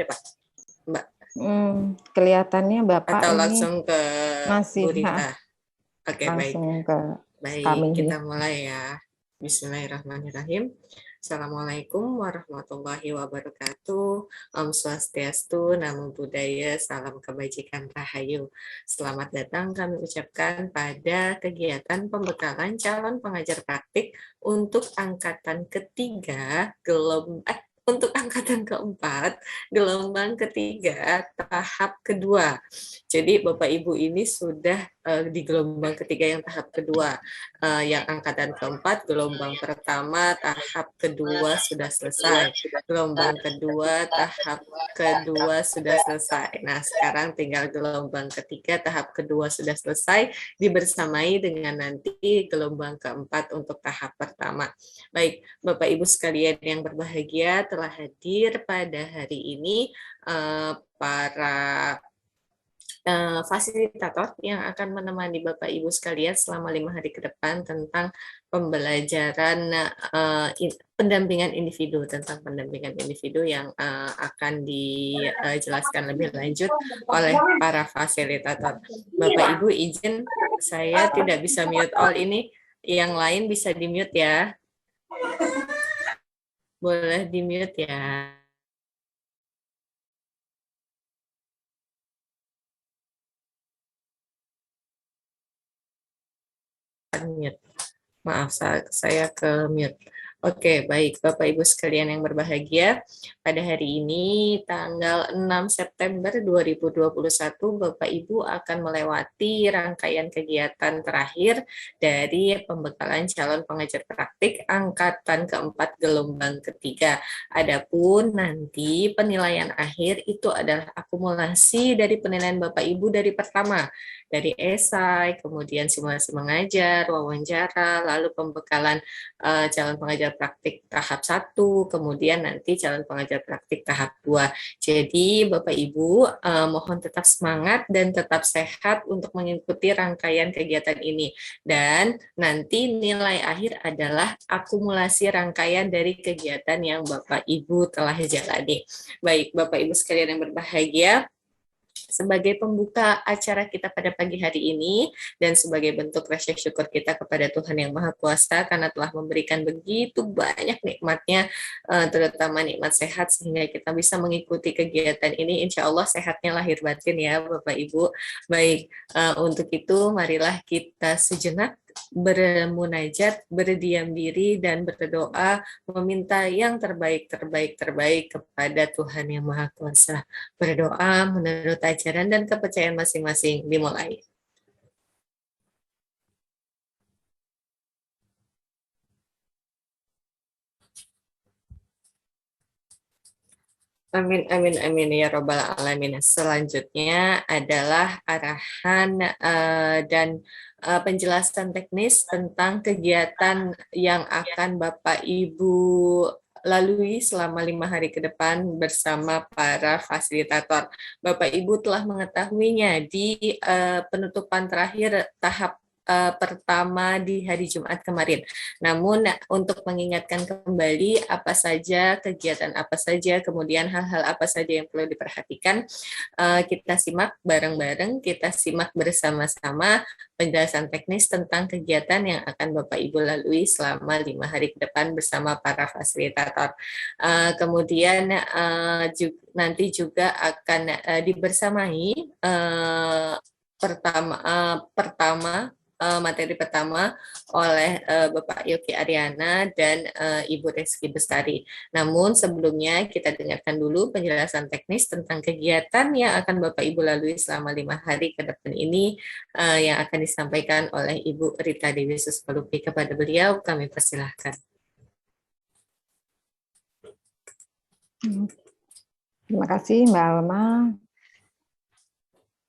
deh Pak, Mbak. Kelihatannya Bapak Atau ini langsung ke masih Bu Rita. Oke, langsung ke baik. kami. Kita mulai ya. Bismillahirrahmanirrahim. Assalamualaikum warahmatullahi wabarakatuh. Om Swastiastu, Namo Buddhaya, salam kebajikan rahayu. Selamat datang kami ucapkan pada kegiatan pembekalan calon pengajar praktik untuk angkatan ketiga untuk angkatan keempat, gelombang ketiga, tahap kedua. Jadi Bapak Ibu ini sudah di gelombang ketiga yang tahap kedua. Yang angkatan keempat, gelombang pertama, tahap kedua sudah selesai. Gelombang kedua, tahap kedua sudah selesai. Nah, sekarang tinggal gelombang ketiga, tahap kedua sudah selesai, dibersamai dengan nanti gelombang keempat untuk tahap pertama. Baik, Bapak Ibu sekalian yang berbahagia, telah hadir pada hari ini para fasilitator yang akan menemani Bapak Ibu sekalian selama 5 hari ke depan tentang pembelajaran pendampingan individu, tentang pendampingan individu yang akan dijelaskan lebih lanjut oleh para fasilitator. Bapak Ibu izin saya tidak bisa mute all ini, yang lain bisa di mute ya. Boleh di mute ya. Mute. Maaf, saya ke mute. Oke, baik Bapak Ibu sekalian yang berbahagia, pada hari ini tanggal 6 September 2021 Bapak Ibu akan melewati rangkaian kegiatan terakhir dari pembekalan calon pengajar praktik angkatan keempat gelombang ketiga. Adapun nanti penilaian akhir itu adalah akumulasi dari penilaian Bapak Ibu dari pertama, dari esai, kemudian simulasi mengajar, wawancara, lalu pembekalan calon pengajar praktik tahap 1, kemudian nanti calon pengajar praktik tahap 2. Jadi Bapak Ibu mohon tetap semangat dan tetap sehat untuk mengikuti rangkaian kegiatan ini. Dan nanti nilai akhir adalah akumulasi rangkaian dari kegiatan yang Bapak Ibu telah jalani. Baik, Bapak Ibu sekalian yang berbahagia, sebagai pembuka acara kita pada pagi hari ini dan sebagai bentuk rasa syukur kita kepada Tuhan Yang Maha Kuasa karena telah memberikan begitu banyak nikmatnya, terutama nikmat sehat sehingga kita bisa mengikuti kegiatan ini. Insya Allah sehatnya lahir batin ya Bapak Ibu. Baik, untuk itu marilah kita sejenak bermunajat, berdiam diri dan berdoa meminta yang terbaik kepada Tuhan Yang Maha Kuasa. Berdoa menurut ajaran dan kepercayaan masing-masing. Dimulai. Amin, amin, amin ya robbal alamin. Selanjutnya adalah arahan dan penjelasan teknis tentang kegiatan yang akan Bapak Ibu lalui selama 5 hari ke depan bersama para fasilitator. Bapak Ibu telah mengetahuinya di penutupan terakhir tahap pertama di hari Jumat kemarin. Namun untuk mengingatkan kembali apa saja kegiatan apa saja, kemudian hal-hal apa saja yang perlu diperhatikan, kita simak bareng-bareng, kita simak bersama-sama penjelasan teknis tentang kegiatan yang akan Bapak Ibu lalui selama 5 hari ke depan bersama para fasilitator. Kemudian nanti juga akan dibersamai materi pertama oleh Bapak Yogi Ariana dan Ibu Reski Bestari. Namun sebelumnya kita dengarkan dulu penjelasan teknis tentang kegiatan yang akan Bapak Ibu lalui selama 5 hari ke depan ini yang akan disampaikan oleh Ibu Rita Dewi Suspalupi. Kepada beliau kami persilahkan. Terima kasih Mbak Alma.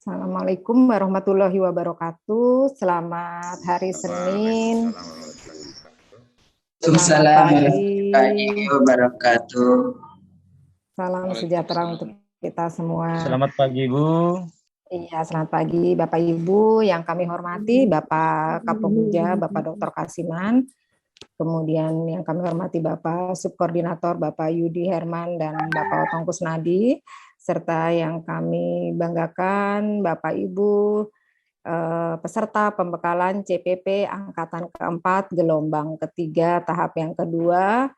Assalamualaikum warahmatullahi wabarakatuh. Selamat hari Senin. Selamat warahmatullahi wabarakatuh. Salam sejahtera untuk kita semua. Selamat pagi, Bu. Iya, selamat pagi Bapak Ibu yang kami hormati, Bapak Kapolda, Bapak Dr. Kasiman, kemudian yang kami hormati Bapak Subkoordinator Bapak Yudi Herman dan Bapak Otong Kusnadi, serta yang kami banggakan Bapak Ibu peserta pembekalan CPP Angkatan keempat gelombang ketiga tahap yang kedua,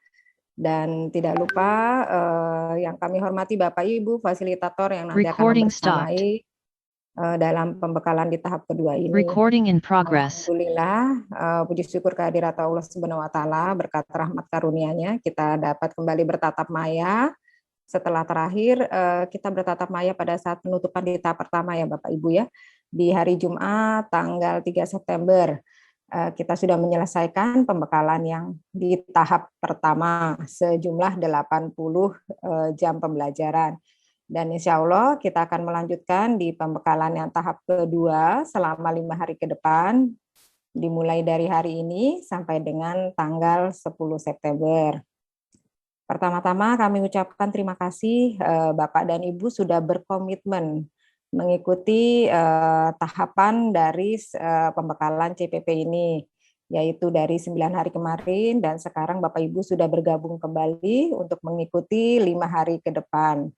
dan tidak lupa yang kami hormati Bapak Ibu fasilitator yang nanti akan membersamai dalam pembekalan di tahap kedua ini. Recording in progress. Alhamdulillah, puji syukur kehadirat Allah Subhanahu wa taala, berkat rahmat karunia-Nya kita dapat kembali bertatap maya. Setelah terakhir kita bertatap maya pada saat penutupan di tahap pertama ya Bapak Ibu ya. Di hari Jumat tanggal 3 September kita sudah menyelesaikan pembekalan yang di tahap pertama sejumlah 80 jam pembelajaran. Dan insya Allah kita akan melanjutkan di pembekalan yang tahap kedua selama 5 hari ke depan, dimulai dari hari ini sampai dengan tanggal 10 September. Pertama-tama kami ucapkan terima kasih Bapak dan Ibu sudah berkomitmen mengikuti tahapan dari pembekalan CPP ini, yaitu dari 9 hari kemarin dan sekarang Bapak Ibu sudah bergabung kembali untuk mengikuti 5 hari ke depan.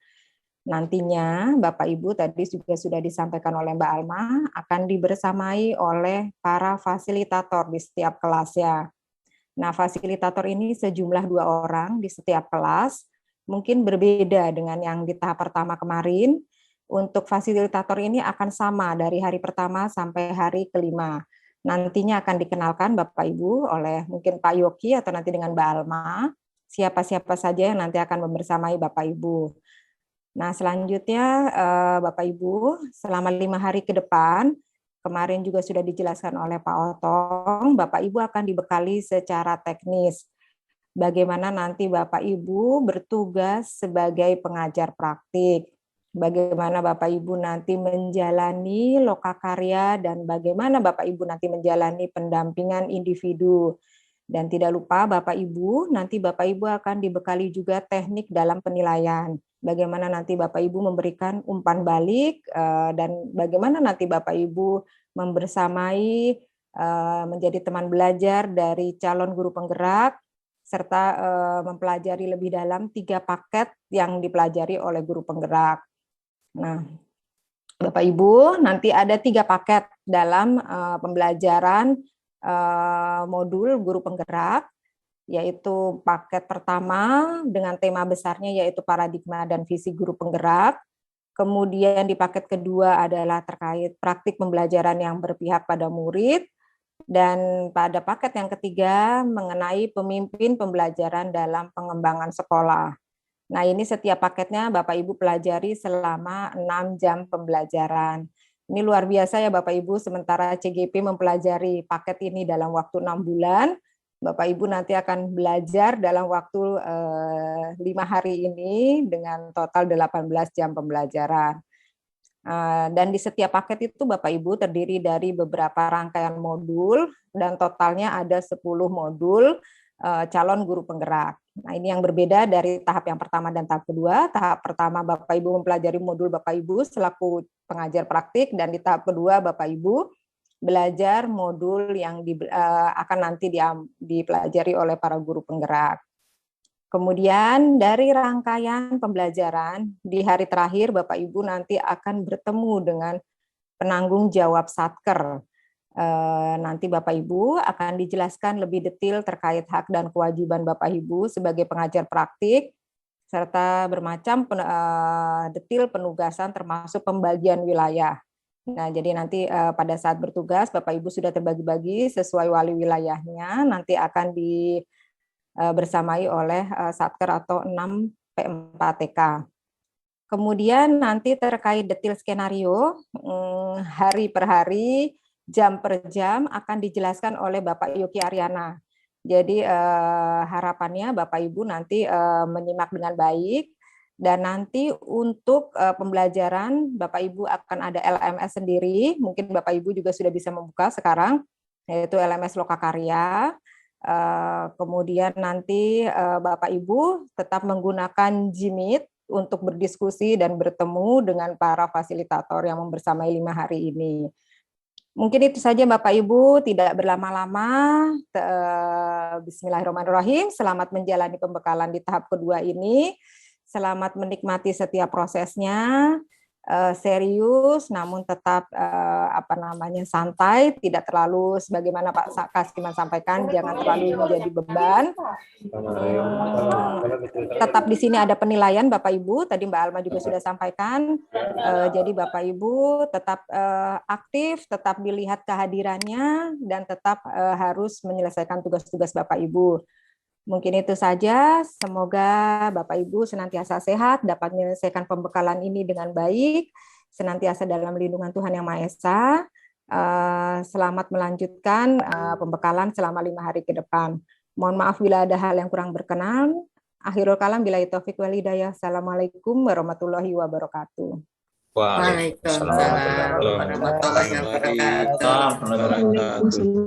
Nantinya Bapak Ibu tadi juga sudah disampaikan oleh Mbak Alma akan dibersamai oleh para fasilitator di setiap kelasnya. Nah, fasilitator ini sejumlah 2 orang di setiap kelas, mungkin berbeda dengan yang di tahap pertama kemarin. Untuk fasilitator ini akan sama dari hari pertama sampai hari kelima. Nantinya akan dikenalkan Bapak Ibu oleh mungkin Pak Yoki atau nanti dengan Mbak Alma, siapa-siapa saja yang nanti akan membersamai Bapak Ibu. Nah, selanjutnya Bapak Ibu, selama 5 hari ke depan, kemarin juga sudah dijelaskan oleh Pak Otong, Bapak Ibu akan dibekali secara teknis. Bagaimana nanti Bapak Ibu bertugas sebagai pengajar praktik. Bagaimana Bapak Ibu nanti menjalani lokakarya dan bagaimana Bapak Ibu nanti menjalani pendampingan individu. Dan tidak lupa Bapak Ibu, nanti Bapak Ibu akan dibekali juga teknik dalam penilaian. Bagaimana nanti Bapak Ibu memberikan umpan balik dan bagaimana nanti Bapak Ibu membersamai menjadi teman belajar dari calon guru penggerak serta mempelajari lebih dalam 3 paket yang dipelajari oleh guru penggerak. Nah, Bapak Ibu nanti ada 3 paket dalam pembelajaran modul guru penggerak, yaitu paket pertama dengan tema besarnya yaitu paradigma dan visi guru penggerak. Kemudian di paket kedua adalah terkait praktik pembelajaran yang berpihak pada murid. Dan pada paket yang ketiga mengenai pemimpin pembelajaran dalam pengembangan sekolah. Nah, ini setiap paketnya Bapak Ibu pelajari selama 6 jam pembelajaran. Ini luar biasa ya Bapak Ibu, sementara CGP mempelajari paket ini dalam waktu 6 bulan, Bapak Ibu nanti akan belajar dalam waktu 5 hari ini dengan total 18 jam pembelajaran. Dan di setiap paket itu Bapak Ibu terdiri dari beberapa rangkaian modul dan totalnya ada 10 modul calon guru penggerak. Nah, ini yang berbeda dari tahap yang pertama dan tahap kedua. Tahap pertama Bapak Ibu mempelajari modul Bapak Ibu selaku pengajar praktik, dan di tahap kedua Bapak Ibu belajar modul yang akan nanti dipelajari oleh para guru penggerak. Kemudian dari rangkaian pembelajaran di hari terakhir Bapak Ibu nanti akan bertemu dengan penanggung jawab Satker. Nanti Bapak Ibu akan dijelaskan lebih detail terkait hak dan kewajiban Bapak Ibu sebagai pengajar praktik, serta bermacam detail penugasan termasuk pembagian wilayah. Nah, jadi nanti pada saat bertugas Bapak Ibu sudah terbagi-bagi sesuai wali wilayahnya, nanti akan bersamai oleh Satker atau 6 P4TK. Kemudian nanti terkait detail skenario, hari per hari, jam per jam akan dijelaskan oleh Bapak Yoki Aryana. Jadi harapannya Bapak Ibu nanti menyimak dengan baik, dan nanti untuk pembelajaran Bapak Ibu akan ada LMS sendiri, mungkin Bapak Ibu juga sudah bisa membuka sekarang, yaitu LMS Lokakarya. Kemudian nanti Bapak Ibu tetap menggunakan Gmeet untuk berdiskusi dan bertemu dengan para fasilitator yang membersamai 5 hari ini. Mungkin itu saja Bapak Ibu, tidak berlama-lama. Bismillahirrahmanirrahim. Selamat menjalani pembekalan di tahap kedua ini. Selamat menikmati setiap prosesnya. Serius, namun tetap santai, tidak terlalu sebagaimana Pak Kasiman sampaikan, jangan terlalu menjadi beban. Tetap di sini ada penilaian Bapak Ibu, tadi Mbak Alma juga sudah sampaikan. Jadi Bapak Ibu tetap aktif, tetap dilihat kehadirannya, dan tetap harus menyelesaikan tugas-tugas Bapak Ibu. Mungkin itu saja, semoga Bapak Ibu senantiasa sehat, dapat menyelesaikan pembekalan ini dengan baik, senantiasa dalam lindungan Tuhan Yang Maha Esa. Selamat melanjutkan pembekalan selama 5 hari ke depan. Mohon maaf bila ada hal yang kurang berkenan. Akhirul kalam, billahi taufik wal hidayah. Assalamualaikum warahmatullahi wabarakatuh. Waalaikumsalam warahmatullahi wabarakatuh.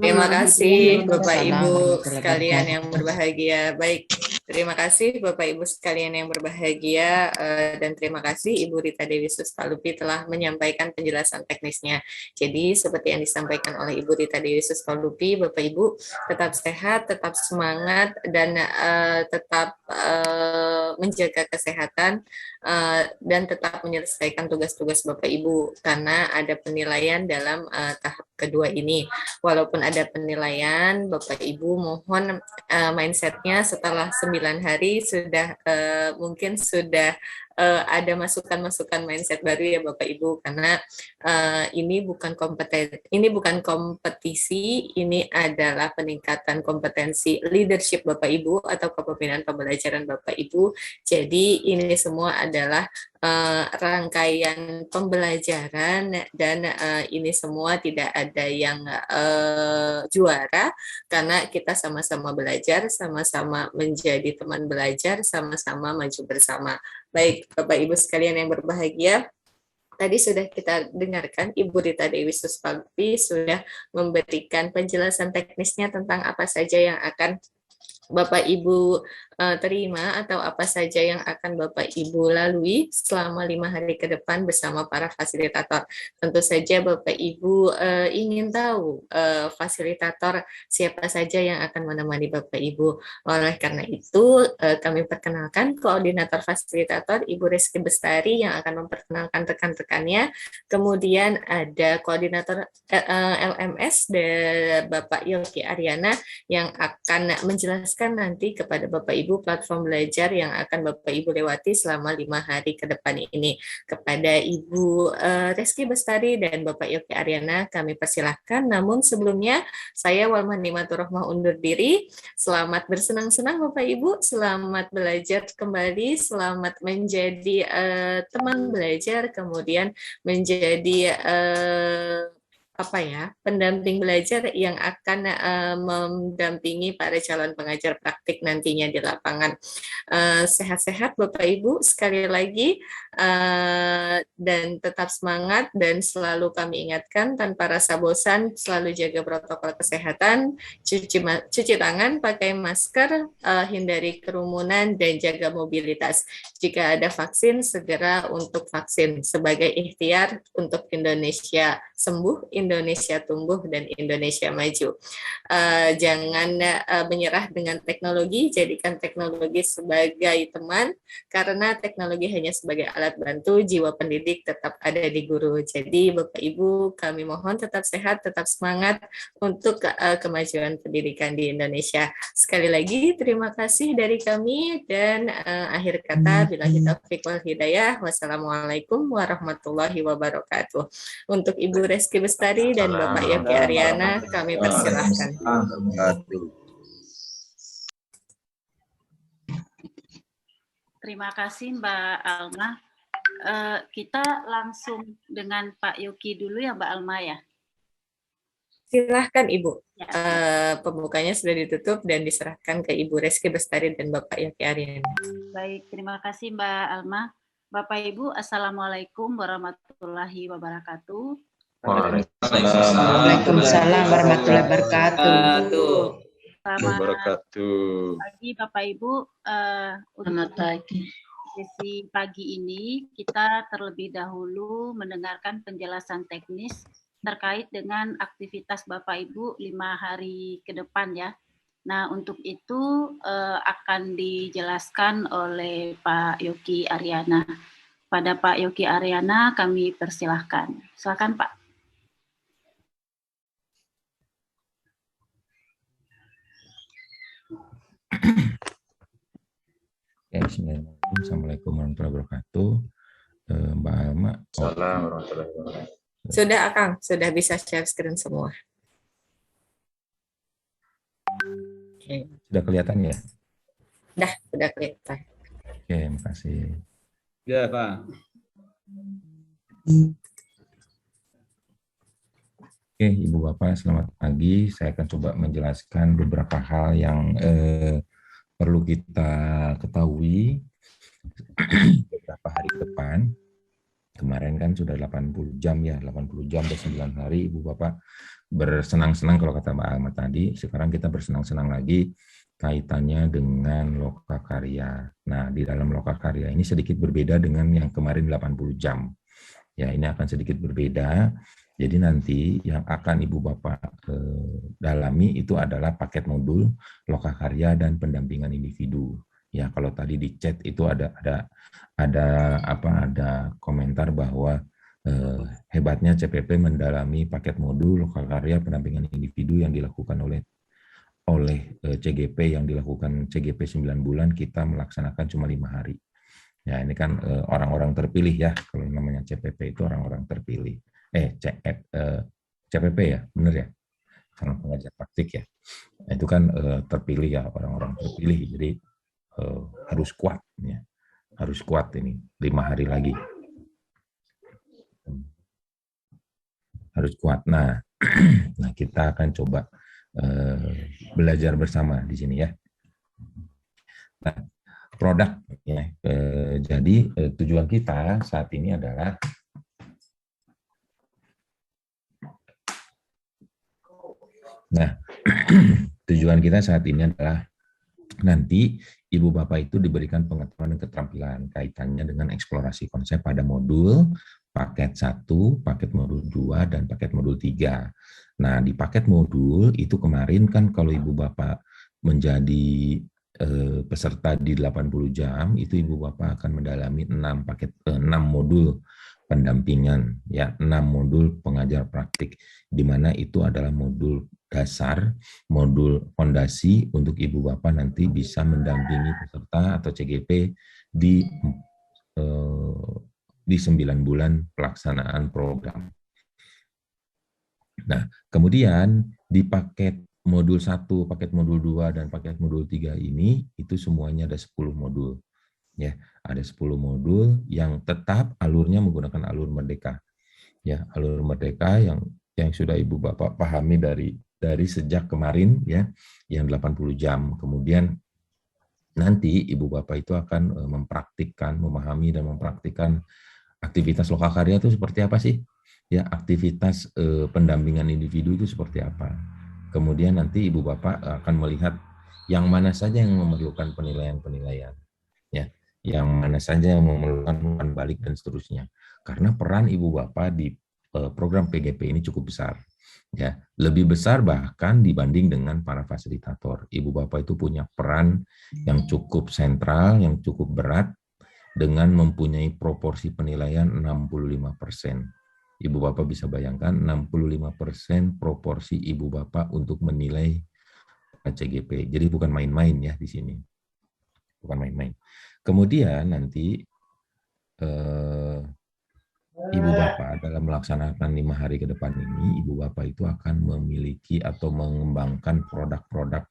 Terima kasih Bapak Ibu sekalian yang berbahagia. Baik, terima kasih Bapak Ibu sekalian yang berbahagia, dan terima kasih Ibu Rita Dewi Suspalupi telah menyampaikan penjelasan teknisnya. Jadi seperti yang disampaikan oleh Ibu Rita Dewi Suspalupi, Bapak Ibu tetap sehat, tetap semangat, dan tetap menjaga kesehatan, dan tetap menyelesaikan tugas-tugas Bapak Ibu, karena ada penilaian dalam tahap kedua ini. Walaupun ada penilaian, Bapak Ibu mohon mindsetnya setelah 9 hari sudah mungkin sudah ada masukan-masukan mindset baru ya Bapak Ibu, karena ini bukan kompetisi, ini adalah peningkatan kompetensi leadership Bapak Ibu atau kepemimpinan pembelajaran Bapak Ibu. Jadi ini semua adalah rangkaian pembelajaran, dan ini semua tidak ada yang juara, karena kita sama-sama belajar, sama-sama menjadi teman belajar, sama-sama maju bersama. Baik, Bapak Ibu sekalian yang berbahagia, tadi sudah kita dengarkan Ibu Rita Dewi Suspalupi sudah memberikan penjelasan teknisnya tentang apa saja yang akan Bapak Ibu terima atau apa saja yang akan Bapak Ibu lalui selama 5 hari ke depan bersama para fasilitator. Tentu saja Bapak Ibu ingin tahu fasilitator siapa saja yang akan menemani Bapak Ibu. Oleh karena itu kami perkenalkan koordinator fasilitator Ibu Reski Bestari yang akan memperkenalkan rekan-rekannya. Kemudian ada koordinator LMS dari Bapak Yogi Aryana yang akan menjelaskan nanti kepada Bapak Ibu platform belajar yang akan Bapak Ibu lewati selama 5 hari ke depan ini. Kepada Ibu Reski Bestari dan Bapak Yogi Aryana kami persilahkan, namun sebelumnya saya Walmani Maturrohmah undur diri. Selamat bersenang-senang Bapak Ibu, selamat belajar kembali, selamat menjadi teman belajar, kemudian menjadi pendamping belajar yang akan mendampingi para calon pengajar praktik nantinya di lapangan. Sehat-sehat Bapak Ibu sekali lagi, dan tetap semangat, dan selalu kami ingatkan tanpa rasa bosan selalu jaga protokol kesehatan, cuci tangan, pakai masker, hindari kerumunan, dan jaga mobilitas. Jika ada vaksin, segera untuk vaksin sebagai ikhtiar untuk Indonesia sembuh, Indonesia tumbuh, dan Indonesia maju. Jangan menyerah dengan teknologi, jadikan teknologi sebagai teman, karena teknologi hanya sebagai alat bantu, jiwa pendidik tetap ada di guru. Jadi Bapak Ibu, kami mohon tetap sehat, tetap semangat untuk kemajuan pendidikan di Indonesia. Sekali lagi terima kasih dari kami, dan akhir kata billahi taufiq wal hidayah. Wassalamualaikum warahmatullahi wabarakatuh. Untuk Ibu Reski Bestari dan Bapak Yogi Aryana kami persilahkan. Terima kasih Mbak Alma. Kita langsung dengan Pak Yogi dulu ya Mbak Alma ya. Silahkan Ibu. Pembukanya sudah ditutup dan diserahkan ke Ibu Reski Bestari dan Bapak Yogi Aryana. Baik, terima kasih Mbak Alma. Bapak Ibu, Assalamualaikum warahmatullahi wabarakatuh. Waalaikumsalam warahmatullahi wabarakatuh. Selamat pagi Bapak Ibu. Selamat pagi. Sesi pagi ini kita terlebih dahulu mendengarkan penjelasan teknis terkait dengan aktivitas Bapak Ibu 5 hari ke depan ya. Nah, untuk itu akan dijelaskan oleh Pak Yogi Ariana. Pada Pak Yogi Ariana kami persilahkan. Silakan Pak. Assalamualaikum warahmatullahi wabarakatuh. Mbak Alma. Assalamualaikum warahmatullahi wabarakatuh. Sudah, Akang. Sudah bisa share screen semua. Oke. Sudah kelihatan ya? Sudah kelihatan. Oke, makasih. Ya, Pak. Oke, Ibu Bapak, selamat pagi. Saya akan coba menjelaskan beberapa hal yang perlu kita ketahui beberapa hari ke depan. Kemarin kan sudah 80 jam ya, 80 jam dan 9 hari Ibu Bapak bersenang-senang kalau kata Mbak Alma tadi. Sekarang kita bersenang-senang lagi kaitannya dengan lokakarya. Nah, di dalam lokakarya ini sedikit berbeda dengan yang kemarin 80 jam. Ya, ini akan sedikit berbeda. Jadi nanti yang akan Ibu Bapak dalami itu adalah paket modul lokakarya dan pendampingan individu. Ya, kalau tadi di chat itu ada komentar bahwa hebatnya CPP mendalami paket modul lokakarya pendampingan individu yang dilakukan oleh CGP, yang dilakukan CGP 9 bulan, kita melaksanakan cuma 5 hari. Ya, ini kan orang-orang terpilih ya, kalau namanya CPP itu orang-orang terpilih. CPP ya, benar ya? Calon pengajar praktik ya. Nah, itu kan terpilih ya, orang-orang terpilih. Jadi harus kuat ya. Harus kuat ini 5 hari lagi. Harus kuat. Nah, nah kita akan coba belajar bersama di sini ya. Nah, produk ya. Jadi tujuan kita saat ini adalah tujuan kita saat ini adalah nanti Ibu Bapak itu diberikan pengetahuan dan keterampilan kaitannya dengan eksplorasi konsep pada modul paket 1, paket modul 2, dan paket modul 3. Nah, di paket modul itu kemarin kan kalau Ibu Bapak menjadi peserta di 80 jam, itu Ibu Bapak akan mendalami 6 modul pendampingan, ya 6 modul pengajar praktik, di mana itu adalah modul dasar, modul fondasi untuk Ibu Bapak nanti bisa mendampingi peserta atau CGP di 9 bulan pelaksanaan program. Nah, kemudian di paket modul 1, paket modul 2, dan paket modul 3 ini, itu semuanya ada 10 modul. Ya, ada 10 modul yang tetap alurnya menggunakan alur merdeka. Ya, alur merdeka yang sudah Ibu Bapak pahami dari sejak kemarin ya, yang 80 jam. Kemudian nanti Ibu Bapak itu akan mempraktikkan, memahami dan mempraktikkan aktivitas lokakarya itu seperti apa sih? Ya, aktivitas pendampingan individu itu seperti apa? Kemudian nanti Ibu Bapak akan melihat yang mana saja yang memerlukan penilaian-penilaian. Ya, yang mana saja yang memerlukan umpan balik dan seterusnya. Karena peran Ibu Bapak di program PGP ini cukup besar. Ya, lebih besar bahkan dibanding dengan para fasilitator. Ibu Bapak itu punya peran yang cukup sentral, yang cukup berat, dengan mempunyai proporsi penilaian 65%. Ibu Bapak bisa bayangkan 65% proporsi Ibu Bapak untuk menilai CGP. Jadi bukan main-main ya di sini. Bukan main-main. Kemudian nanti Ibu Bapak dalam melaksanakan 5 hari ke depan ini, Ibu Bapak itu akan memiliki atau mengembangkan produk-produk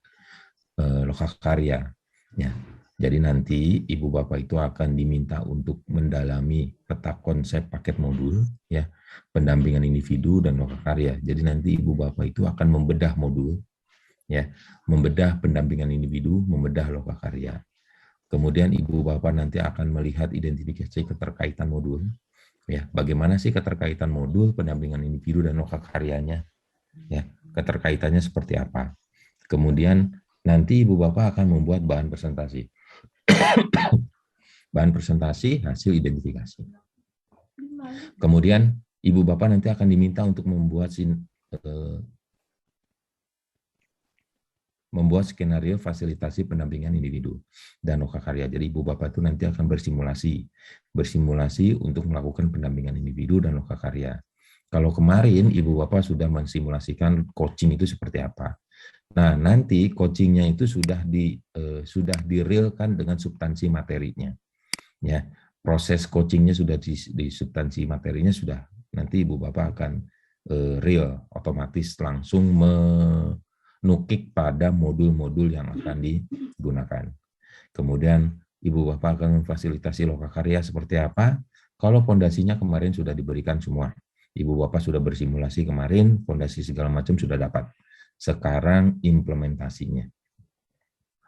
lokakarya. Ya. Jadi nanti Ibu Bapak itu akan diminta untuk mendalami peta konsep paket modul, ya, pendampingan individu dan lokakarya. Jadi nanti Ibu Bapak itu akan membedah modul, ya, membedah pendampingan individu, membedah lokakarya. Kemudian Ibu Bapak nanti akan melihat identifikasi keterkaitan modul. Ya, bagaimana sih keterkaitan modul, pendampingan individu dan lokakaryanya? Ya, keterkaitannya seperti apa? Kemudian nanti Ibu Bapak akan membuat bahan presentasi. Bahan presentasi hasil identifikasi. Kemudian Ibu Bapak nanti akan diminta untuk membuat skenario fasilitasi pendampingan individu dan lokakarya. Jadi Ibu Bapak itu nanti akan bersimulasi untuk melakukan pendampingan individu dan lokakarya. Kalau kemarin Ibu Bapak sudah mensimulasikan coaching itu seperti apa. Nah, nanti coachingnya itu sudah di-realkan dengan substansi materinya. Ya, proses coachingnya sudah di substansi materinya sudah. Nanti Ibu Bapak akan real, otomatis langsung menukik pada modul-modul yang akan digunakan. Kemudian Ibu Bapak akan memfasilitasi lokakarya seperti apa? Kalau fondasinya kemarin sudah diberikan semua. Ibu Bapak sudah bersimulasi kemarin, fondasi segala macam sudah dapat. Sekarang implementasinya.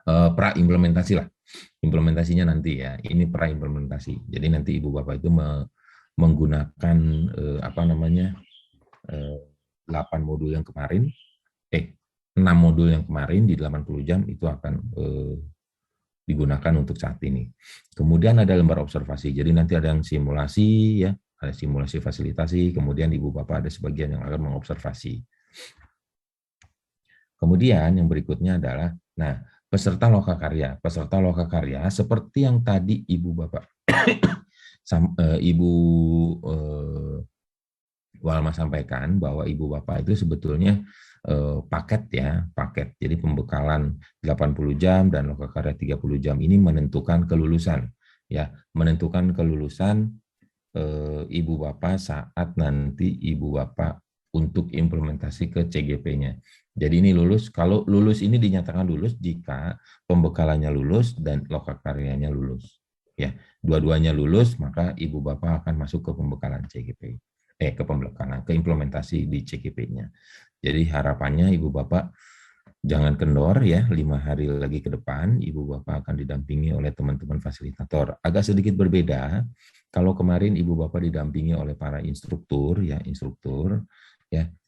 Pra-implementasi lah. Implementasinya nanti ya. Ini pra-implementasi. Jadi nanti Ibu Bapak itu menggunakan 8 modul yang kemarin, 6 modul yang kemarin di 80 jam itu akan digunakan untuk saat ini. Kemudian ada lembar observasi. Jadi nanti ada yang simulasi ya, ada simulasi fasilitasi, kemudian Ibu Bapak ada sebagian yang akan mengobservasi. Kemudian yang berikutnya adalah peserta lokakarya. Peserta lokakarya seperti yang tadi Ibu Bapak Ibu Walma sampaikan bahwa Ibu Bapak itu sebetulnya paket. Jadi pembekalan 80 jam dan lokakarya 30 jam ini menentukan kelulusan ya, menentukan kelulusan Ibu Bapak saat nanti Ibu Bapak untuk implementasi ke CGP-nya. Jadi ini lulus, kalau lulus ini dinyatakan lulus jika pembekalannya lulus dan lokakaryanya lulus. Ya, dua-duanya lulus, maka Ibu Bapak akan masuk ke pembekalan CGP. Ke pembekalan, ke implementasi di CGP-nya. Jadi harapannya Ibu Bapak jangan kendor ya, 5 hari lagi ke depan Ibu Bapak akan didampingi oleh teman-teman fasilitator. Agak sedikit berbeda, kalau kemarin Ibu Bapak didampingi oleh para instruktur ya.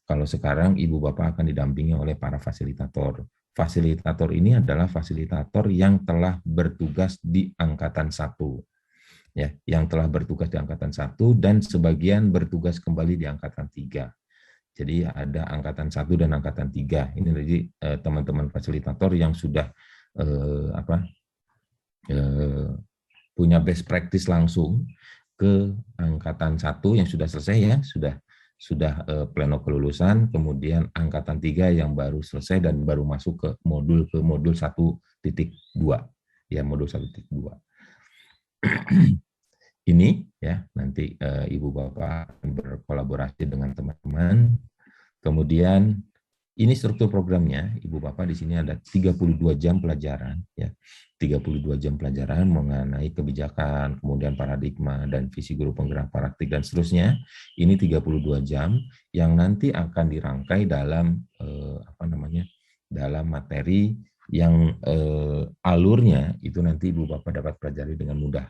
Kalau sekarang Ibu Bapak akan didampingi oleh para fasilitator. Fasilitator ini adalah fasilitator yang telah bertugas di Angkatan 1. Ya, yang telah bertugas di Angkatan 1 dan sebagian bertugas kembali di Angkatan 3. Jadi ada Angkatan 1 dan Angkatan 3. Ini jadi teman-teman fasilitator yang sudah punya best practice langsung ke Angkatan 1 yang sudah selesai ya, sudah pleno kelulusan, kemudian Angkatan 3 yang baru selesai dan baru masuk ke modul 1.2. Ya, modul 1.2. Ini ya, nanti Ibu Bapak akan berkolaborasi dengan teman-teman. Kemudian ini struktur programnya, Ibu Bapak di sini ada 32 jam pelajaran ya. 32 jam pelajaran mengenai kebijakan, kemudian paradigma dan visi guru penggerak praktik dan seterusnya. Ini 32 jam yang nanti akan dirangkai dalam dalam materi yang alurnya itu nanti Ibu Bapak dapat pelajari dengan mudah.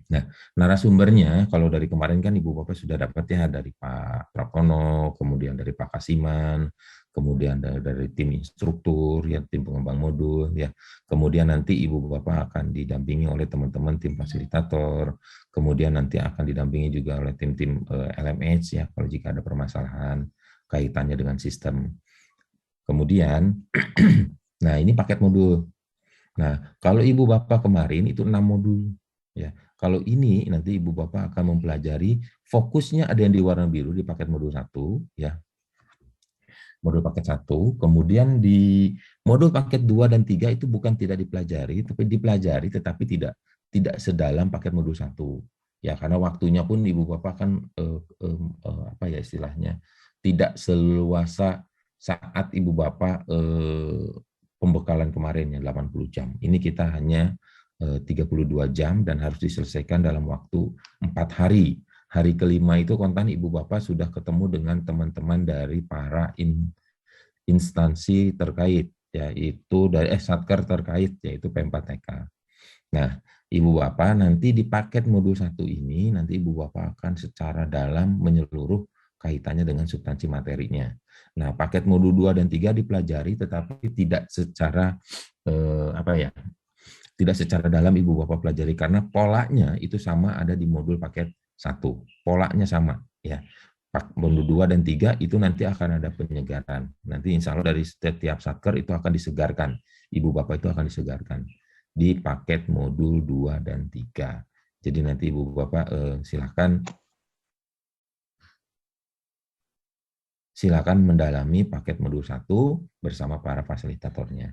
Nah, narasumbernya kalau dari kemarin kan Ibu Bapak sudah dapat ya dari Pak Prakono, kemudian dari Pak Kasiman, kemudian dari tim instruktur, ya tim pengembang modul, ya. Kemudian nanti Ibu Bapak akan didampingi oleh teman-teman tim fasilitator, kemudian nanti akan didampingi juga oleh tim-tim LMH ya kalau jika ada permasalahan kaitannya dengan sistem. Kemudian, nah ini paket modul. Nah, kalau Ibu Bapak kemarin itu 6 modul, ya. Kalau ini nanti Ibu Bapak akan mempelajari, fokusnya ada yang di warna biru di paket modul 1, ya. Modul paket 1, kemudian di modul paket 2 dan 3 itu bukan tidak dipelajari, tapi dipelajari tetapi tidak sedalam paket modul 1. Ya, karena waktunya pun Ibu Bapak kan istilahnya tidak seluasa saat Ibu Bapak pembekalan kemarin yang 80 jam. Ini kita hanya 32 jam dan harus diselesaikan dalam waktu 4 hari. Hari kelima itu kontan Ibu Bapak sudah ketemu dengan teman-teman dari para instansi terkait, yaitu dari Satker terkait, yaitu P4TK. Nah, Ibu Bapak nanti di paket modul 1 ini, nanti Ibu Bapak akan secara dalam menyeluruh kaitannya dengan substansi materinya. Nah, paket modul 2 dan 3 dipelajari, tetapi tidak secara tidak secara dalam Ibu Bapak pelajari karena polanya itu sama ada di modul paket 1. Polanya sama. Ya, modul 2 dan 3 itu nanti akan ada penyegaran. Nanti insya Allah dari setiap satker itu akan disegarkan. Ibu Bapak itu akan disegarkan di paket modul 2 dan 3. Jadi nanti Ibu Bapak silakan mendalami paket modul 1 bersama para fasilitatornya.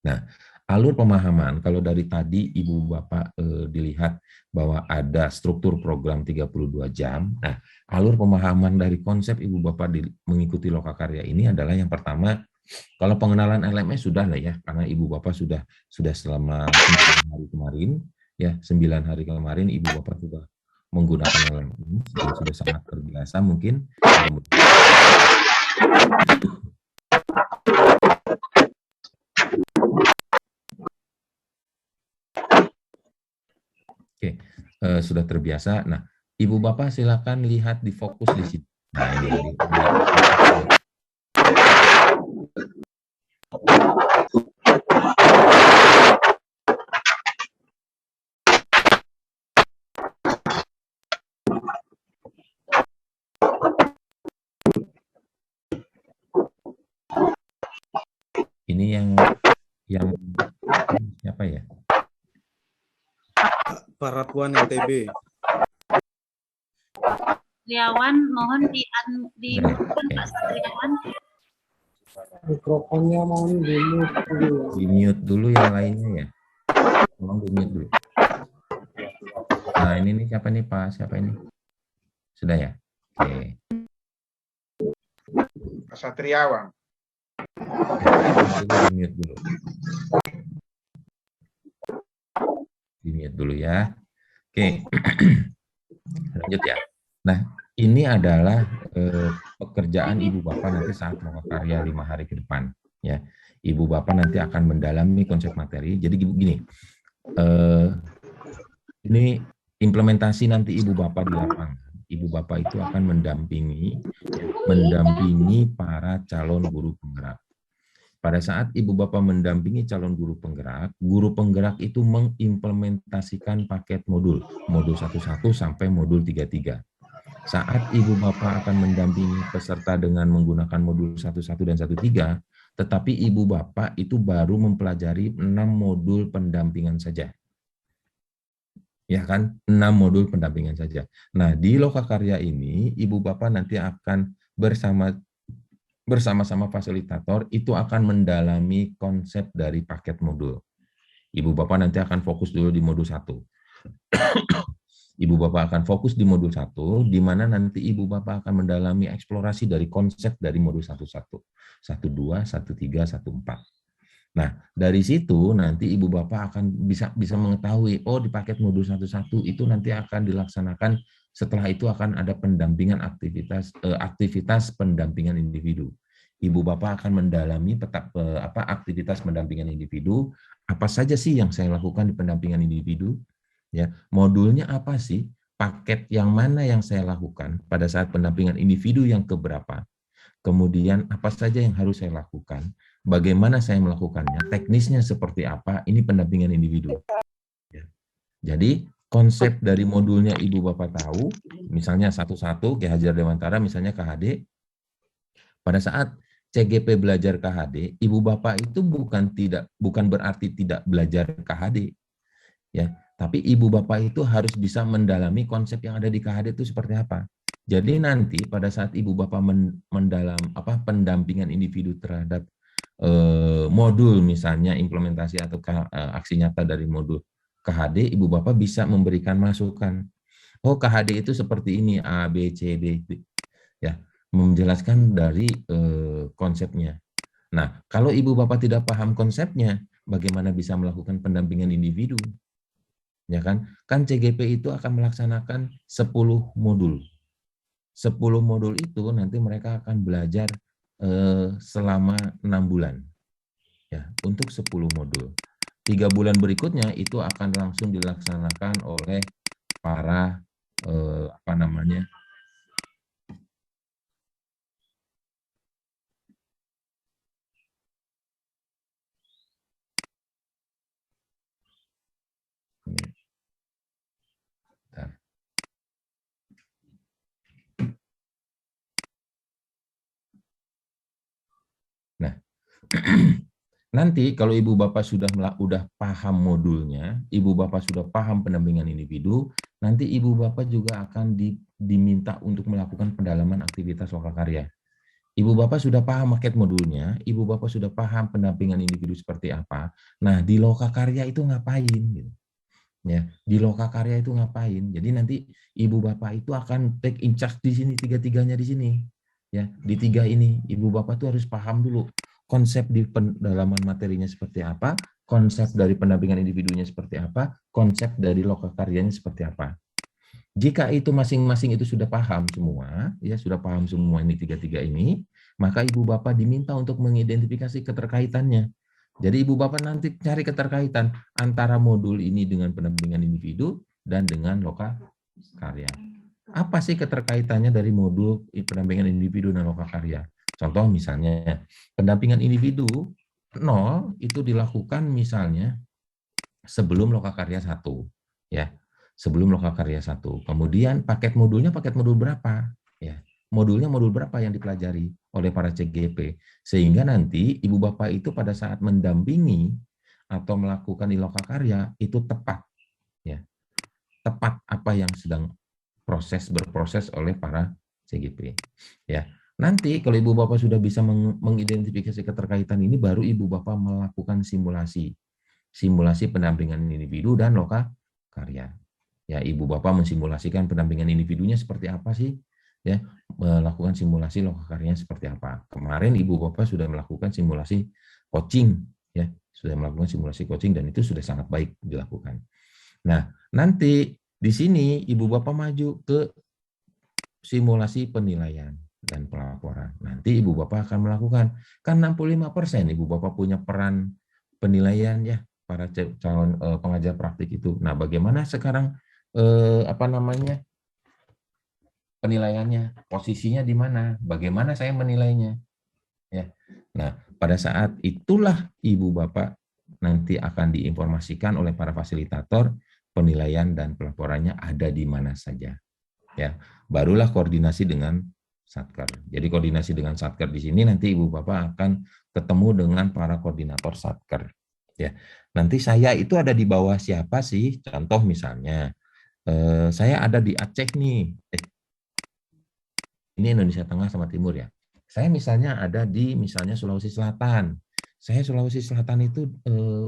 Nah, alur pemahaman, kalau dari tadi Ibu Bapak dilihat bahwa ada struktur program 32 jam, nah alur pemahaman dari konsep Ibu Bapak mengikuti Lokakarya ini adalah yang pertama, kalau pengenalan LMS sudah lah ya, karena Ibu Bapak sudah selama 9 hari kemarin, ya 9 hari kemarin Ibu Bapak sudah menggunakan LMS, dan sudah sangat terbiasa mungkin. Oke, sudah terbiasa. Nah, Ibu Bapak silakan lihat di fokus di situ. Nah, ini. Ini yang siapa ya? Pak Ratwan NTB. Satriawan, mohon dimundurkan Pak Satriawan. Mikrofonnya mohon di-mute dulu. Di-mute dulu yang lainnya ya. Tolong di-mute dulu. Nah, ini nih siapa nih Pak? Siapa ini? Sudah ya? Oke. Pak Satriawan. Di-mute dulu. Di-mute dulu ya. Oke. Lanjut ya. Nah, ini adalah pekerjaan Ibu Bapak nanti saat Lokakarya 5 hari ke depan. Ya, Ibu Bapak nanti akan mendalami konsep materi. Jadi gini, ini implementasi nanti Ibu Bapak di lapangan. Ibu Bapak itu akan mendampingi para calon guru penggerak. Pada saat Ibu Bapak mendampingi calon guru penggerak itu mengimplementasikan paket modul 11 sampai modul 33. Saat Ibu Bapak akan mendampingi peserta dengan menggunakan modul 11 dan 13, tetapi Ibu Bapak itu baru mempelajari 6 modul pendampingan saja. Ya kan? 6 modul pendampingan saja. Nah, di Lokakarya ini Ibu Bapak nanti akan bersama-sama fasilitator itu akan mendalami konsep dari paket modul. Ibu Bapak nanti akan fokus dulu di modul 1. Ibu Bapak akan fokus di modul 1, di mana nanti Ibu Bapak akan mendalami eksplorasi dari konsep dari modul 11, 12, 13, 14. Nah, dari situ nanti Ibu Bapak akan bisa mengetahui, oh di paket modul 11 itu nanti akan dilaksanakan, setelah itu akan ada pendampingan aktivitas pendampingan individu. Ibu Bapak akan mendalami aktivitas pendampingan individu, apa saja sih yang saya lakukan di pendampingan individu, ya, modulnya apa sih, paket yang mana yang saya lakukan pada saat pendampingan individu yang keberapa, kemudian apa saja yang harus saya lakukan, bagaimana saya melakukannya, teknisnya seperti apa, ini pendampingan individu. Ya. Jadi konsep dari modulnya Ibu Bapak tahu, misalnya 1 Ki Hajar Dewantara, misalnya KHD, pada saat CGP belajar KHD, Ibu Bapak itu bukan berarti tidak belajar KHD, ya, tapi Ibu Bapak itu harus bisa mendalami konsep yang ada di KHD itu seperti apa. Jadi nanti pada saat Ibu Bapak pendampingan individu terhadap modul, misalnya implementasi atau aksi nyata dari modul KHD, Ibu Bapak bisa memberikan masukan. Oh, KHD itu seperti ini, A, B, C, D, ya, menjelaskan dari konsepnya. Nah, kalau Ibu Bapak tidak paham konsepnya, bagaimana bisa melakukan pendampingan individu? Ya kan? Kan CGP itu akan melaksanakan 10 modul. 10 modul itu nanti mereka akan belajar selama 6 bulan. Ya, untuk 10 modul. 3 bulan berikutnya itu akan langsung dilaksanakan oleh para Nanti kalau Ibu Bapak sudah paham modulnya, Ibu Bapak sudah paham pendampingan individu, nanti Ibu Bapak juga akan diminta untuk melakukan pendalaman aktivitas lokakarya. Ibu Bapak sudah paham paket modulnya, Ibu Bapak sudah paham pendampingan individu seperti apa. Nah, di lokakarya itu ngapain? Gitu. Ya, di lokakarya itu ngapain? Jadi nanti Ibu Bapak itu akan take in charge di sini, tiga-tiganya di sini. Ya, di tiga ini Ibu Bapak tuh harus paham dulu konsep di pendalaman materinya seperti apa, konsep dari pendampingan individunya seperti apa, konsep dari lokakaryanya seperti apa. Jika itu masing-masing itu sudah paham semua, ya sudah paham semua ini tiga-tiga ini, maka Ibu Bapak diminta untuk mengidentifikasi keterkaitannya. Jadi Ibu Bapak nanti cari keterkaitan antara modul ini dengan pendampingan individu dan dengan lokakarya. Apa sih keterkaitannya dari modul pendampingan individu dan lokakarya? Contoh misalnya, pendampingan individu 0 itu dilakukan misalnya sebelum lokakarya 1. Ya, sebelum lokakarya 1. Kemudian paket modulnya paket modul berapa? Ya, modulnya modul berapa yang dipelajari oleh para CGP? Sehingga nanti Ibu Bapak itu pada saat mendampingi atau melakukan di lokakarya itu tepat. Ya, tepat apa yang sedang berproses oleh para CGP. Ya, nanti kalau Ibu Bapak sudah bisa mengidentifikasi keterkaitan ini, baru Ibu Bapak melakukan simulasi pendampingan individu dan lokakarya. Ya, Ibu Bapak mensimulasikan pendampingan individunya seperti apa sih? Ya, melakukan simulasi lokakaryanya seperti apa. Kemarin Ibu Bapak sudah melakukan simulasi coaching, ya, sudah melakukan simulasi coaching dan itu sudah sangat baik dilakukan. Nah, nanti di sini Ibu Bapak maju ke simulasi penilaian dan pelaporan. Nanti Ibu Bapak akan melakukan, kan 65% Ibu Bapak punya peran penilaian ya, para calon pengajar praktik itu. Nah, bagaimana sekarang penilaiannya? Posisinya di mana? Bagaimana saya menilainya? Ya. Nah, pada saat itulah Ibu Bapak nanti akan diinformasikan oleh para fasilitator penilaian dan pelaporannya ada di mana saja. Ya, barulah koordinasi dengan Satker. Jadi koordinasi dengan Satker di sini nanti Ibu Bapak akan ketemu dengan para koordinator Satker. Ya, nanti saya itu ada di bawah siapa sih? Contoh misalnya, saya ada di Aceh nih. Ini Indonesia Tengah sama Timur ya. Saya misalnya ada di misalnya Sulawesi Selatan. Saya Sulawesi Selatan itu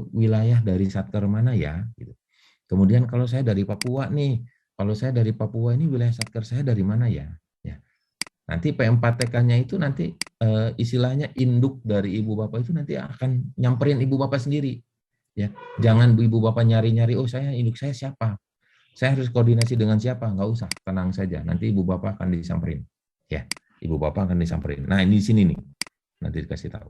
wilayah dari Satker mana ya? Gitu. Kemudian kalau saya dari Papua nih, kalau saya dari Papua ini wilayah Satker saya dari mana ya? Ya. Nanti P4TK-nya itu nanti istilahnya induk dari Ibu Bapak itu nanti akan nyamperin Ibu Bapak sendiri. Ya, jangan Ibu Bapak nyari-nyari, oh saya induk saya siapa? Saya harus koordinasi dengan siapa? Nggak usah, tenang saja. Nanti Ibu Bapak akan disamperin. Ya, Ibu Bapak akan disamperin. Nah, ini di sini nih. Nanti dikasih tahu.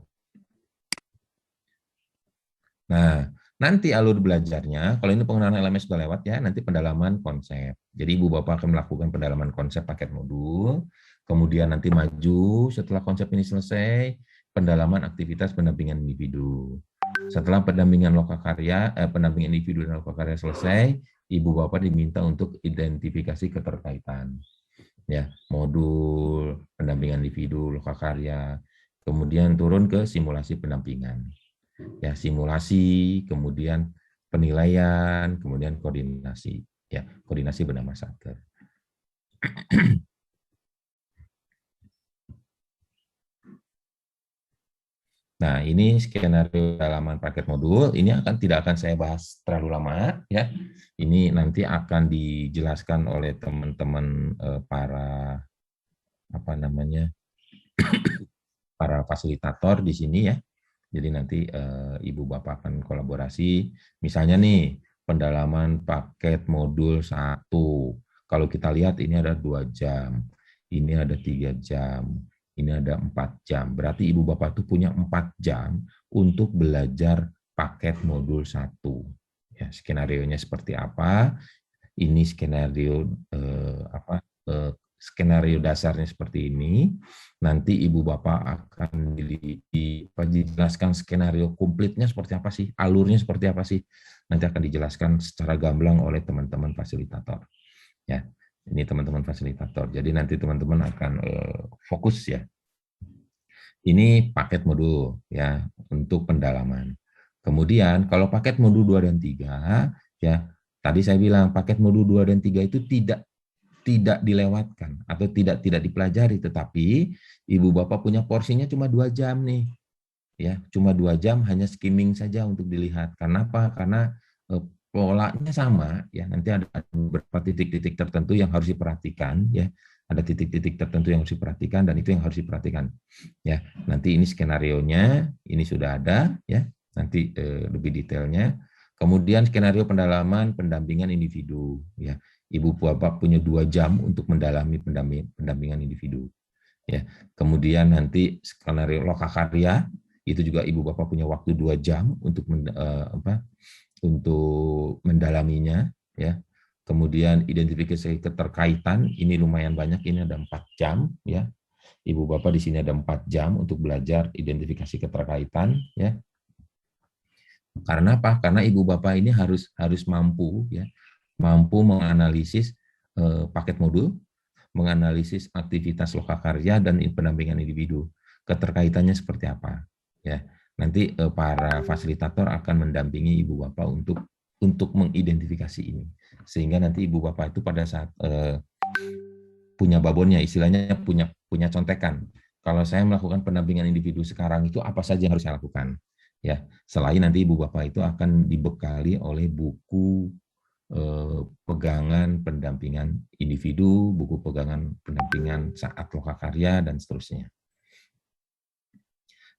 Nah, nanti alur belajarnya, kalau ini pengenalan LMS sudah lewat ya, nanti pendalaman konsep. Jadi Ibu Bapak akan melakukan pendalaman konsep paket modul, kemudian nanti maju setelah konsep ini selesai, pendalaman aktivitas pendampingan individu. Setelah pendampingan pendampingan individu dan lokakarya selesai, Ibu Bapak diminta untuk identifikasi keterkaitan. Ya, modul, pendampingan individu, lokakarya, kemudian turun ke simulasi pendampingan. Ya, simulasi, kemudian penilaian, kemudian koordinasi. Ya, koordinasi bernama Satker. Nah, ini skenario dalaman paket modul. Ini tidak akan saya bahas terlalu lama, ya. Ini nanti akan dijelaskan oleh teman-teman para para fasilitator di sini ya. Jadi nanti Ibu Bapak akan kolaborasi. Misalnya nih, pendalaman paket modul 1. Kalau kita lihat ini ada 2 jam, ini ada 3 jam, ini ada 4 jam. Berarti Ibu Bapak itu punya 4 jam untuk belajar paket modul 1. Ya, skenarionya seperti apa? Ini skenario skenario dasarnya seperti ini. Nanti Ibu Bapak akan dijelaskan skenario komplitnya seperti apa sih, alurnya seperti apa sih. Nanti akan dijelaskan secara gamblang oleh teman-teman fasilitator. Ya, ini teman-teman fasilitator. Jadi nanti teman-teman akan fokus ya. Ini paket modul ya untuk pendalaman. Kemudian kalau paket modul 2 dan 3 ya, tadi saya bilang paket modul 2 dan 3 itu tidak dilewatkan atau tidak dipelajari, tetapi Ibu Bapak punya porsinya cuma 2 jam nih. Ya, cuma 2 jam hanya skimming saja untuk dilihat. Karena apa? Karena polanya sama ya. Nanti ada beberapa titik-titik tertentu yang harus diperhatikan ya. Ada titik-titik tertentu yang harus diperhatikan dan itu yang harus diperhatikan. Ya, nanti ini skenarionya, ini sudah ada ya. Nanti lebih detailnya. Kemudian skenario pendalaman pendampingan individu ya. Ibu Bapak punya 2 jam untuk mendalami pendampingan individu. Ya. Kemudian nanti skenario lokakarya itu juga Ibu Bapak punya waktu 2 jam untuk untuk mendalaminya ya. Kemudian identifikasi keterkaitan ini lumayan banyak, ini ada 4 jam ya. Ibu Bapak di sini ada 4 jam untuk belajar identifikasi keterkaitan ya. Karena apa? Karena Ibu Bapak ini harus mampu ya, mampu menganalisis paket modul, menganalisis aktivitas lokakarya dan pendampingan individu. Keterkaitannya seperti apa? Ya, nanti para fasilitator akan mendampingi Ibu Bapak untuk mengidentifikasi ini. Sehingga nanti Ibu Bapak itu pada saat punya babonnya, istilahnya punya contekan. Kalau saya melakukan pendampingan individu sekarang itu apa saja yang harus saya lakukan? Ya, selain nanti Ibu Bapak itu akan dibekali oleh buku pegangan pendampingan individu, buku pegangan pendampingan saat lokakarya, dan seterusnya.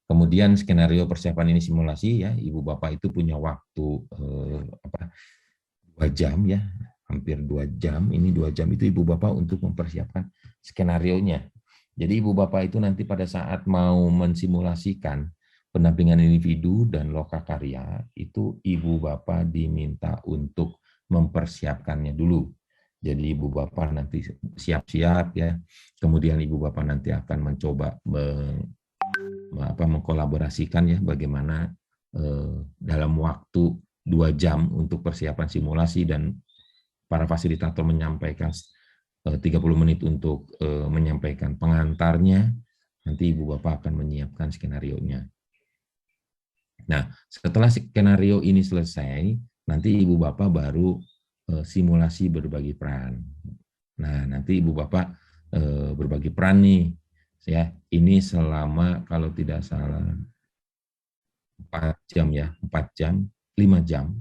Kemudian skenario persiapan ini simulasi ya, Ibu Bapak itu punya waktu 2 jam ya, hampir 2 jam. Ini 2 jam itu Ibu Bapak untuk mempersiapkan skenarionya. Jadi Ibu Bapak itu nanti pada saat mau mensimulasikan pendampingan individu dan lokakarya, itu Ibu Bapak diminta untuk mempersiapkannya dulu. Jadi Ibu Bapak nanti siap-siap ya. Kemudian Ibu Bapak nanti akan mencoba mengkolaborasikan ya bagaimana dalam waktu 2 jam untuk persiapan simulasi dan para fasilitator menyampaikan 30 menit untuk menyampaikan pengantarnya. Nanti Ibu Bapak akan menyiapkan skenarionya. Nah, setelah skenario ini selesai, nanti Ibu Bapak baru simulasi berbagi peran. Nah, nanti Ibu Bapak berbagi peran nih, ya. Ini selama kalau tidak salah 4 jam ya, 4 jam, 5 jam,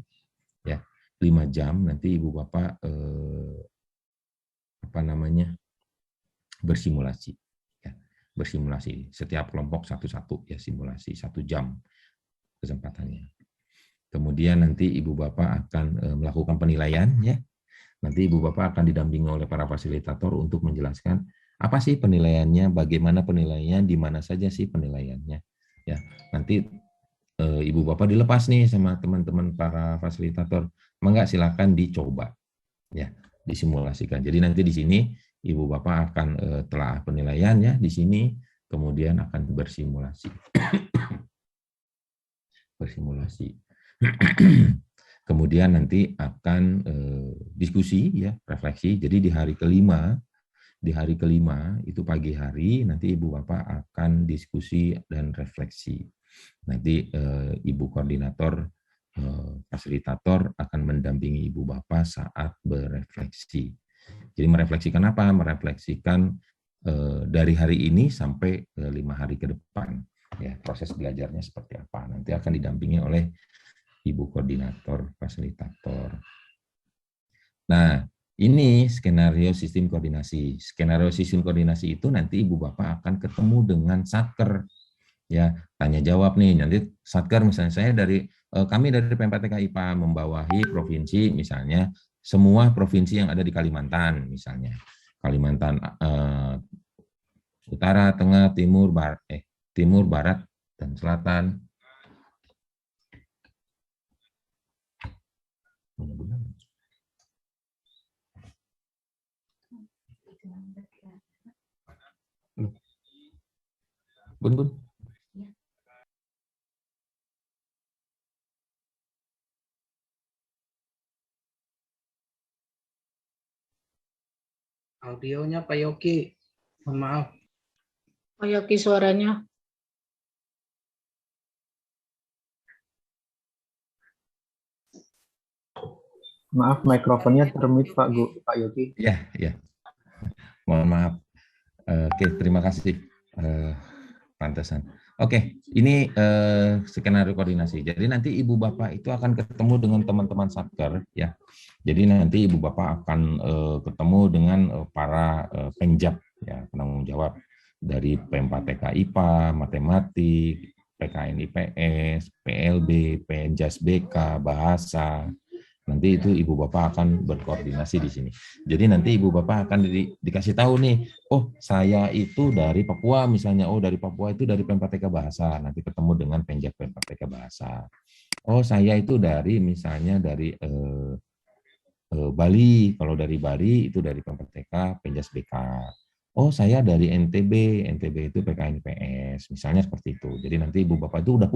ya, 5 jam. Nanti Ibu Bapak bersimulasi, ya, bersimulasi. Setiap kelompok satu-satu ya simulasi 1 jam kesempatannya. Kemudian nanti Ibu Bapak akan melakukan penilaian ya. Nanti Ibu Bapak akan didampingi oleh para fasilitator untuk menjelaskan apa sih penilaiannya, bagaimana penilaiannya, di mana saja sih penilaiannya. Ya, nanti Ibu Bapak dilepas nih sama teman-teman para fasilitator, mangga silakan dicoba ya, disimulasikan. Jadi nanti di sini Ibu Bapak akan telah penilaian ya di sini, kemudian akan bersimulasi. Bersimulasi. Kemudian nanti akan diskusi ya, refleksi. Jadi di hari kelima itu pagi hari nanti Ibu Bapak akan diskusi dan refleksi. Nanti Ibu koordinator fasilitator akan mendampingi Ibu Bapak saat berefleksi. Jadi merefleksikan apa? Merefleksikan dari hari ini sampai 5 hari ke depan. Ya, proses belajarnya seperti apa. Nanti akan didampingi oleh Ibu koordinator fasilitator. Nah, ini skenario sistem koordinasi. Skenario sistem koordinasi itu nanti Ibu Bapak akan ketemu dengan Satker. Ya, tanya jawab nih. Nanti Satker misalnya kami dari PMPTK IPA membawahi provinsi misalnya semua provinsi yang ada di Kalimantan misalnya. Kalimantan Utara, Tengah, Timur, Barat, dan Selatan. Bun. Audionya Pak Yoki. Mohon maaf. Pak Yoki suaranya. Maaf, mikrofonnya termute Pak Yogi. Ya, ya. Mohon maaf. Oke, terima kasih. Pantesan. Oke, ini skenario koordinasi. Jadi nanti Ibu Bapak itu akan ketemu dengan teman-teman Satker, ya. Jadi nanti Ibu Bapak akan ketemu dengan para penjab, ya, penanggung jawab dari P4TK IPA, Matematik, PKN IPS, PLB, Penjas BK, Bahasa. Nanti itu Ibu Bapak akan berkoordinasi di sini. Jadi nanti Ibu Bapak akan dikasih tahu nih, oh saya itu dari Papua misalnya, oh dari Papua itu dari P4TK Bahasa, nanti ketemu dengan Penjab P4TK Bahasa. Oh saya itu dari misalnya dari Bali, kalau dari Bali itu dari P4TK Penjas BK. Oh saya dari NTB, NTB itu PKN PS, misalnya seperti itu. Jadi nanti Ibu Bapak itu udah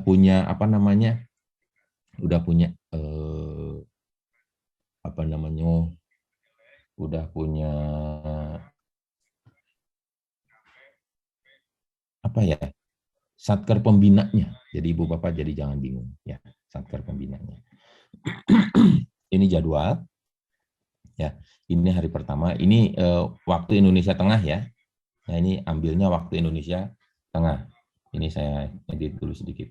punya apa namanya? Udah punya udah punya apa ya, satker pembinanya. Jadi Ibu Bapak jadi jangan bingung ya, satker pembinanya. Ini jadwal ya, ini hari pertama, ini waktu Indonesia Tengah ya. Nah ini ambilnya waktu Indonesia Tengah. Ini saya edit dulu sedikit.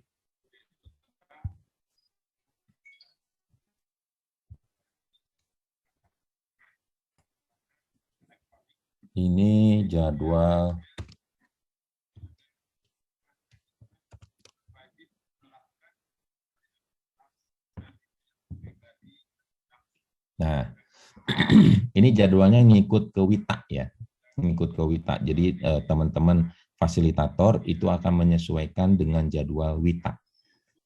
Ini jadwal nah, ini jadwalnya ngikut ke WITA ya, ngikut ke WITA. Jadi teman-teman fasilitator itu akan menyesuaikan dengan jadwal WITA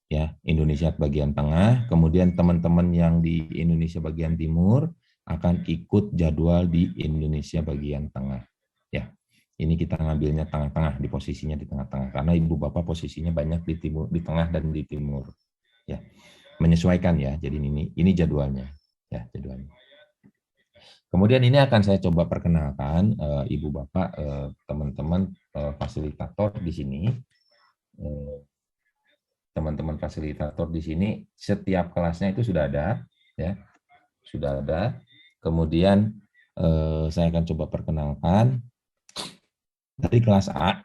ya, Indonesia bagian tengah. Kemudian teman-teman yang di Indonesia bagian timur akan ikut jadwal di Indonesia bagian tengah ya. Ini kita ngambilnya tengah-tengah, di posisinya di tengah-tengah karena Ibu Bapak posisinya banyak di timur, di tengah dan di timur ya. Menyesuaikan ya. Jadi ini jadwalnya ya, jadwalnya. Kemudian ini akan saya coba perkenalkan Ibu Bapak, teman-teman fasilitator di sini. Teman-teman fasilitator di sini setiap kelasnya itu sudah ada ya. Sudah ada. Kemudian saya akan coba perkenalkan dari kelas A.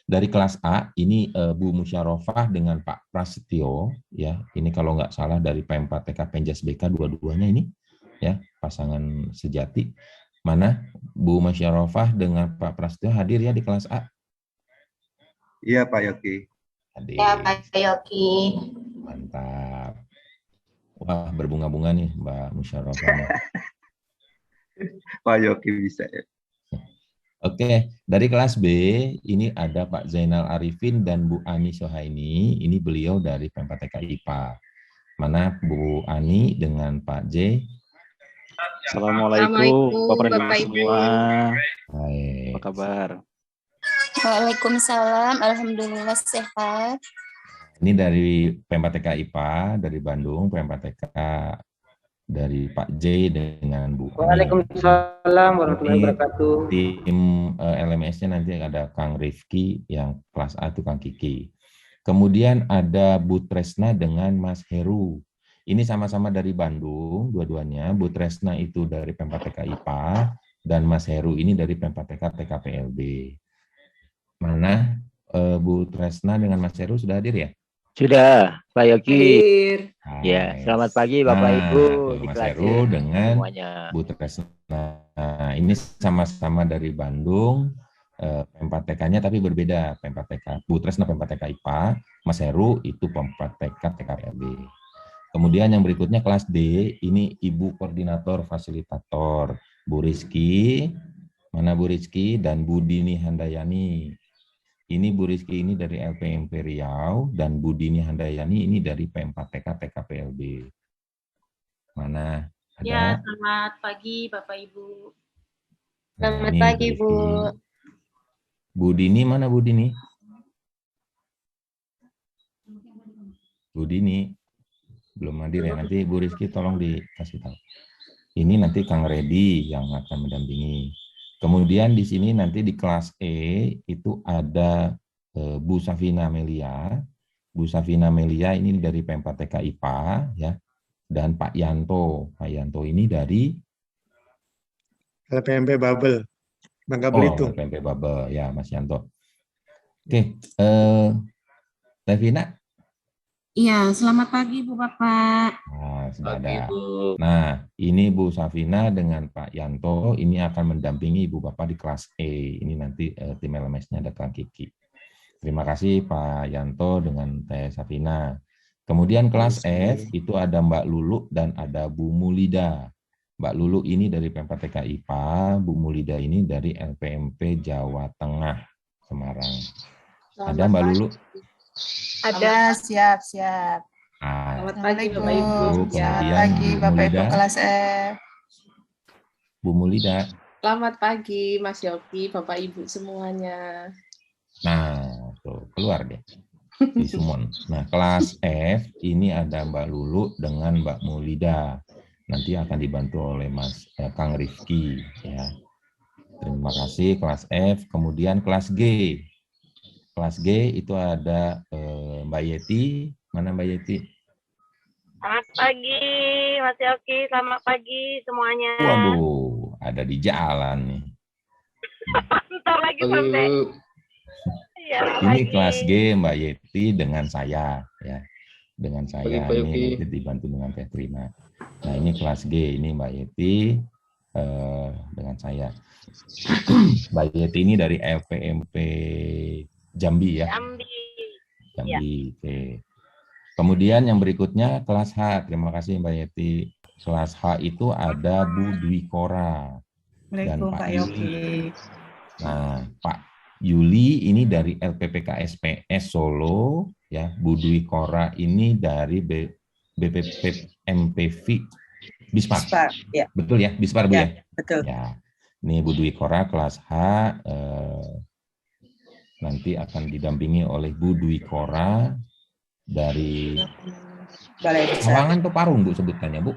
Dari kelas A ini Bu Musyarofah dengan Pak Prasetyo ya. Ini kalau nggak salah dari P4TK Penjas BK dua-duanya ini ya, pasangan sejati. Mana Bu Musyarofah dengan Pak Prasetyo hadir ya di kelas A? Iya Pak Yogi. Hadir. Ya Pak Yogi. Mantap. Wah, berbunga-bunga nih Mbak Musyarofah. Pak Yogi bisa ya. Oke, dari kelas B ini ada Pak Zainal Arifin dan Bu Ani Sohaini. Ini beliau dari P4TK IPA. Mana Bu Ani dengan Pak J? Assalamualaikum Bapak Ibu semua. Baik. Apa kabar? Waalaikumsalam, alhamdulillah sehat. Ini dari P4TK IPA dari Bandung, P4TK dari Pak J dengan Bu Ani. Waalaikumsalam warahmatullahi wabarakatuh. Tim LMS-nya nanti ada Kang Rifki, yang kelas A itu Kang Kiki. Kemudian ada Bu Tresna dengan Mas Heru. Ini sama-sama dari Bandung, dua-duanya. Bu Tresna itu dari P4TK IPA, dan Mas Heru ini dari P4TK TKPLB. Mana Bu Tresna dengan Mas Heru sudah hadir ya? Sudah, Pak Yogi. Ya, Nice. selamat pagi Bapak Ibu di Mas kelas Heru dengan semuanya. Bu Tresna. Nah, ini sama-sama dari Bandung, P4TK-nya tapi berbeda. P4TK, Bu Tresna P4TK IPA, Mas Heru itu P4TK TKPLB. Kemudian yang berikutnya kelas D, ini Ibu Koordinator Fasilitator, Bu Rizky, mana Bu Rizky, dan Bu Dini Handayani. Ini Bu Rizky ini dari LPMP Riau, dan Bu Dini Handayani ini dari P4TK TKPLB. Mana? Ada? Ya, selamat pagi Bapak Ibu. Selamat Ini pagi Bu Bu. Rizky. Bu Dini, mana Bu Dini? Bu Dini belum hadir ya, nanti Bu Rizky tolong dikasih tahu. Ini nanti Kang Redi yang akan mendampingi. Kemudian di sini nanti di kelas E itu ada Bu Safina Melia. Bu Safina Melia ini dari P4TK IPA ya. dan Pak Yanto. Pak Yanto ini dari LPMP Babel, Bangka Belitung. LPMP Babel, ya Mas Yanto. Oke, Levina. Iya, selamat pagi Bu Bapak. Nah, sudah ada. Nah, ini Bu Safina dengan Pak Yanto, ini akan mendampingi Ibu Bapak di kelas E. Ini nanti tim LMS-nya ada Kang Kiki. Terima kasih Pak Yanto dengan Teh Safina. Kemudian kelas F itu ada Mbak Lulu dan ada Bu Mulida. Mbak Lulu ini dari PMK IPA, Bu Mulida ini dari LPMP Jawa Tengah, Semarang. Ada Mbak Lulu? Ada, siap. Selamat pagi Bapak Ibu. Kemudian Pagi Bu Bapak Ibu Mulida. kelas F. Bu Mulida. Selamat pagi Mas Yogi, Bapak Ibu semuanya. Nah, tuh keluar deh. Di Sumon. Nah, kelas F ini ada Mbak Lulu dengan Mbak Mulida. Nanti akan dibantu oleh Mas Kang Rifki. Ya. Terima kasih kelas F. Kemudian kelas G. Kelas G itu ada Mbak Yeti. Mana Mbak Yeti? Selamat pagi Mas Yogi, selamat pagi semuanya. Waduh, ada di jalan nih. Bentar lagi sampai. Ya, Ini kelas G Mbak Yeti dengan saya, ya. Dengan saya ini nanti dibantu dengan Teh Trina. Nah ini kelas G, ini Mbak Yeti dengan saya. Mbak Yeti ini dari LPMP Jambi ya. Jambi. Oke. Kemudian yang berikutnya kelas H. Terima kasih Mbak Yeti. Kelas H itu ada Bu Dwi Kora dan Pak Yuli. Nah, Pak Yuli ini dari LPPK SPS Solo, ya. Bu Dwi Kora ini dari BPP MPV Bispar. Ya. Betul ya, Bispar Bu ya? Betul. Ya. Ini Bu Dwi Kora kelas H, nanti akan didampingi oleh Bu Dwi Kora dari Sawangan atau Parung Bu sebutannya Bu?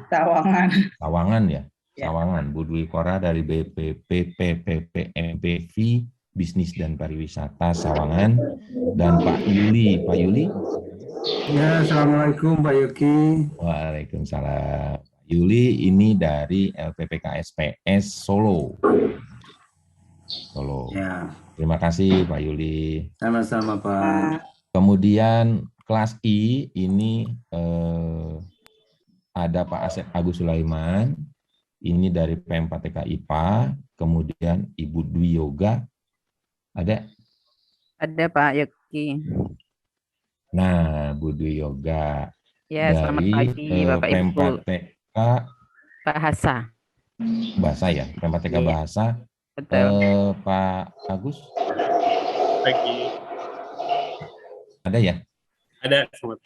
Sawangan ya. Sawangan, Bu Dwi Kora dari BPP MPV Bisnis dan Pariwisata Sawangan, dan Pak Yuli. Pak Yuli? Ya, Assalamualaikum Pak Yogi. Waalaikumsalam. Yuli ini dari LPPK SPS Solo. Ya. Terima kasih Pak Yuli. Sama-sama Pak. Kemudian kelas I ini ada Pak Asep Agus Sulaiman. Ini dari PM4TK IPA. Kemudian Ibu Dwi Yoga. Ada? Ada Pak Yogi. Nah, Bu Dwi Yoga. Ya, selamat pagi Bapak Ibu. PM4TK Bahasa. Bahasa ya, PM4TK Bahasa. Betul. Pak Agus? Pagi. Ada ya? Ada. Selamat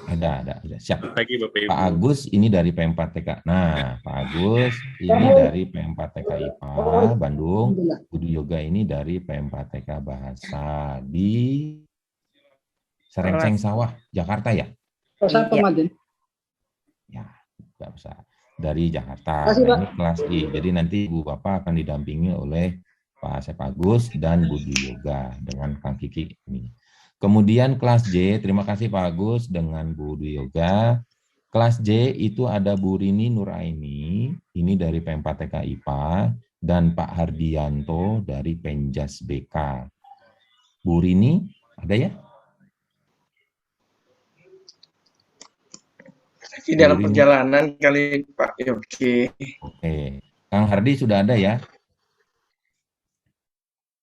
Ada. Siap. pagi Bapak Ibu. Pak Agus ini dari PM4TK. Nah, Pak Agus ini dari PM4TK IPA Bandung. Bu Dwi Yoga ini dari PM4TK Bahasa di Serengseng Sawah, Jakarta ya? Ya, nggak usah. Dari Jakarta. Nah, ini kelas I. Jadi nanti Ibu Bapak akan didampingi oleh Pak Asep Agus dan Bu Dwi Yoga dengan Kang Kiki ini. Kemudian kelas J, terima kasih Pak Agus dengan Bu Dwi Yoga. Kelas J itu ada Bu Rini Nuraini, ini dari PM4TK IPA, dan Pak Hardianto dari Penjas BK. Bu Rini, ada ya? Di dalam perjalanan kali Pak Yogi. Oke, Kang Hardi sudah ada ya?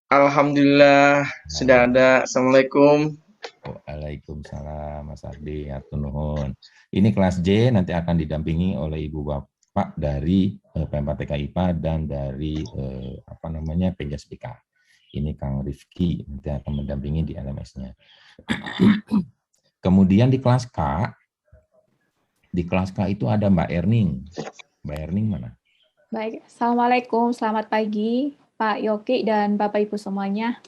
Alhamdulillah sudah ada. Assalamualaikum. Waalaikumsalam Mas Hardi, atur nuhun. Ini kelas J nanti akan didampingi oleh Ibu Bapak dari PM4TK IPA dan dari Penjas BK. Ini Kang Rifki nanti akan mendampingi di LMS-nya. Kemudian di kelas K itu ada Mbak Erning. Mbak Erning mana? Baik, Assalamualaikum, selamat pagi Pak Yogi dan Bapak Ibu semuanya.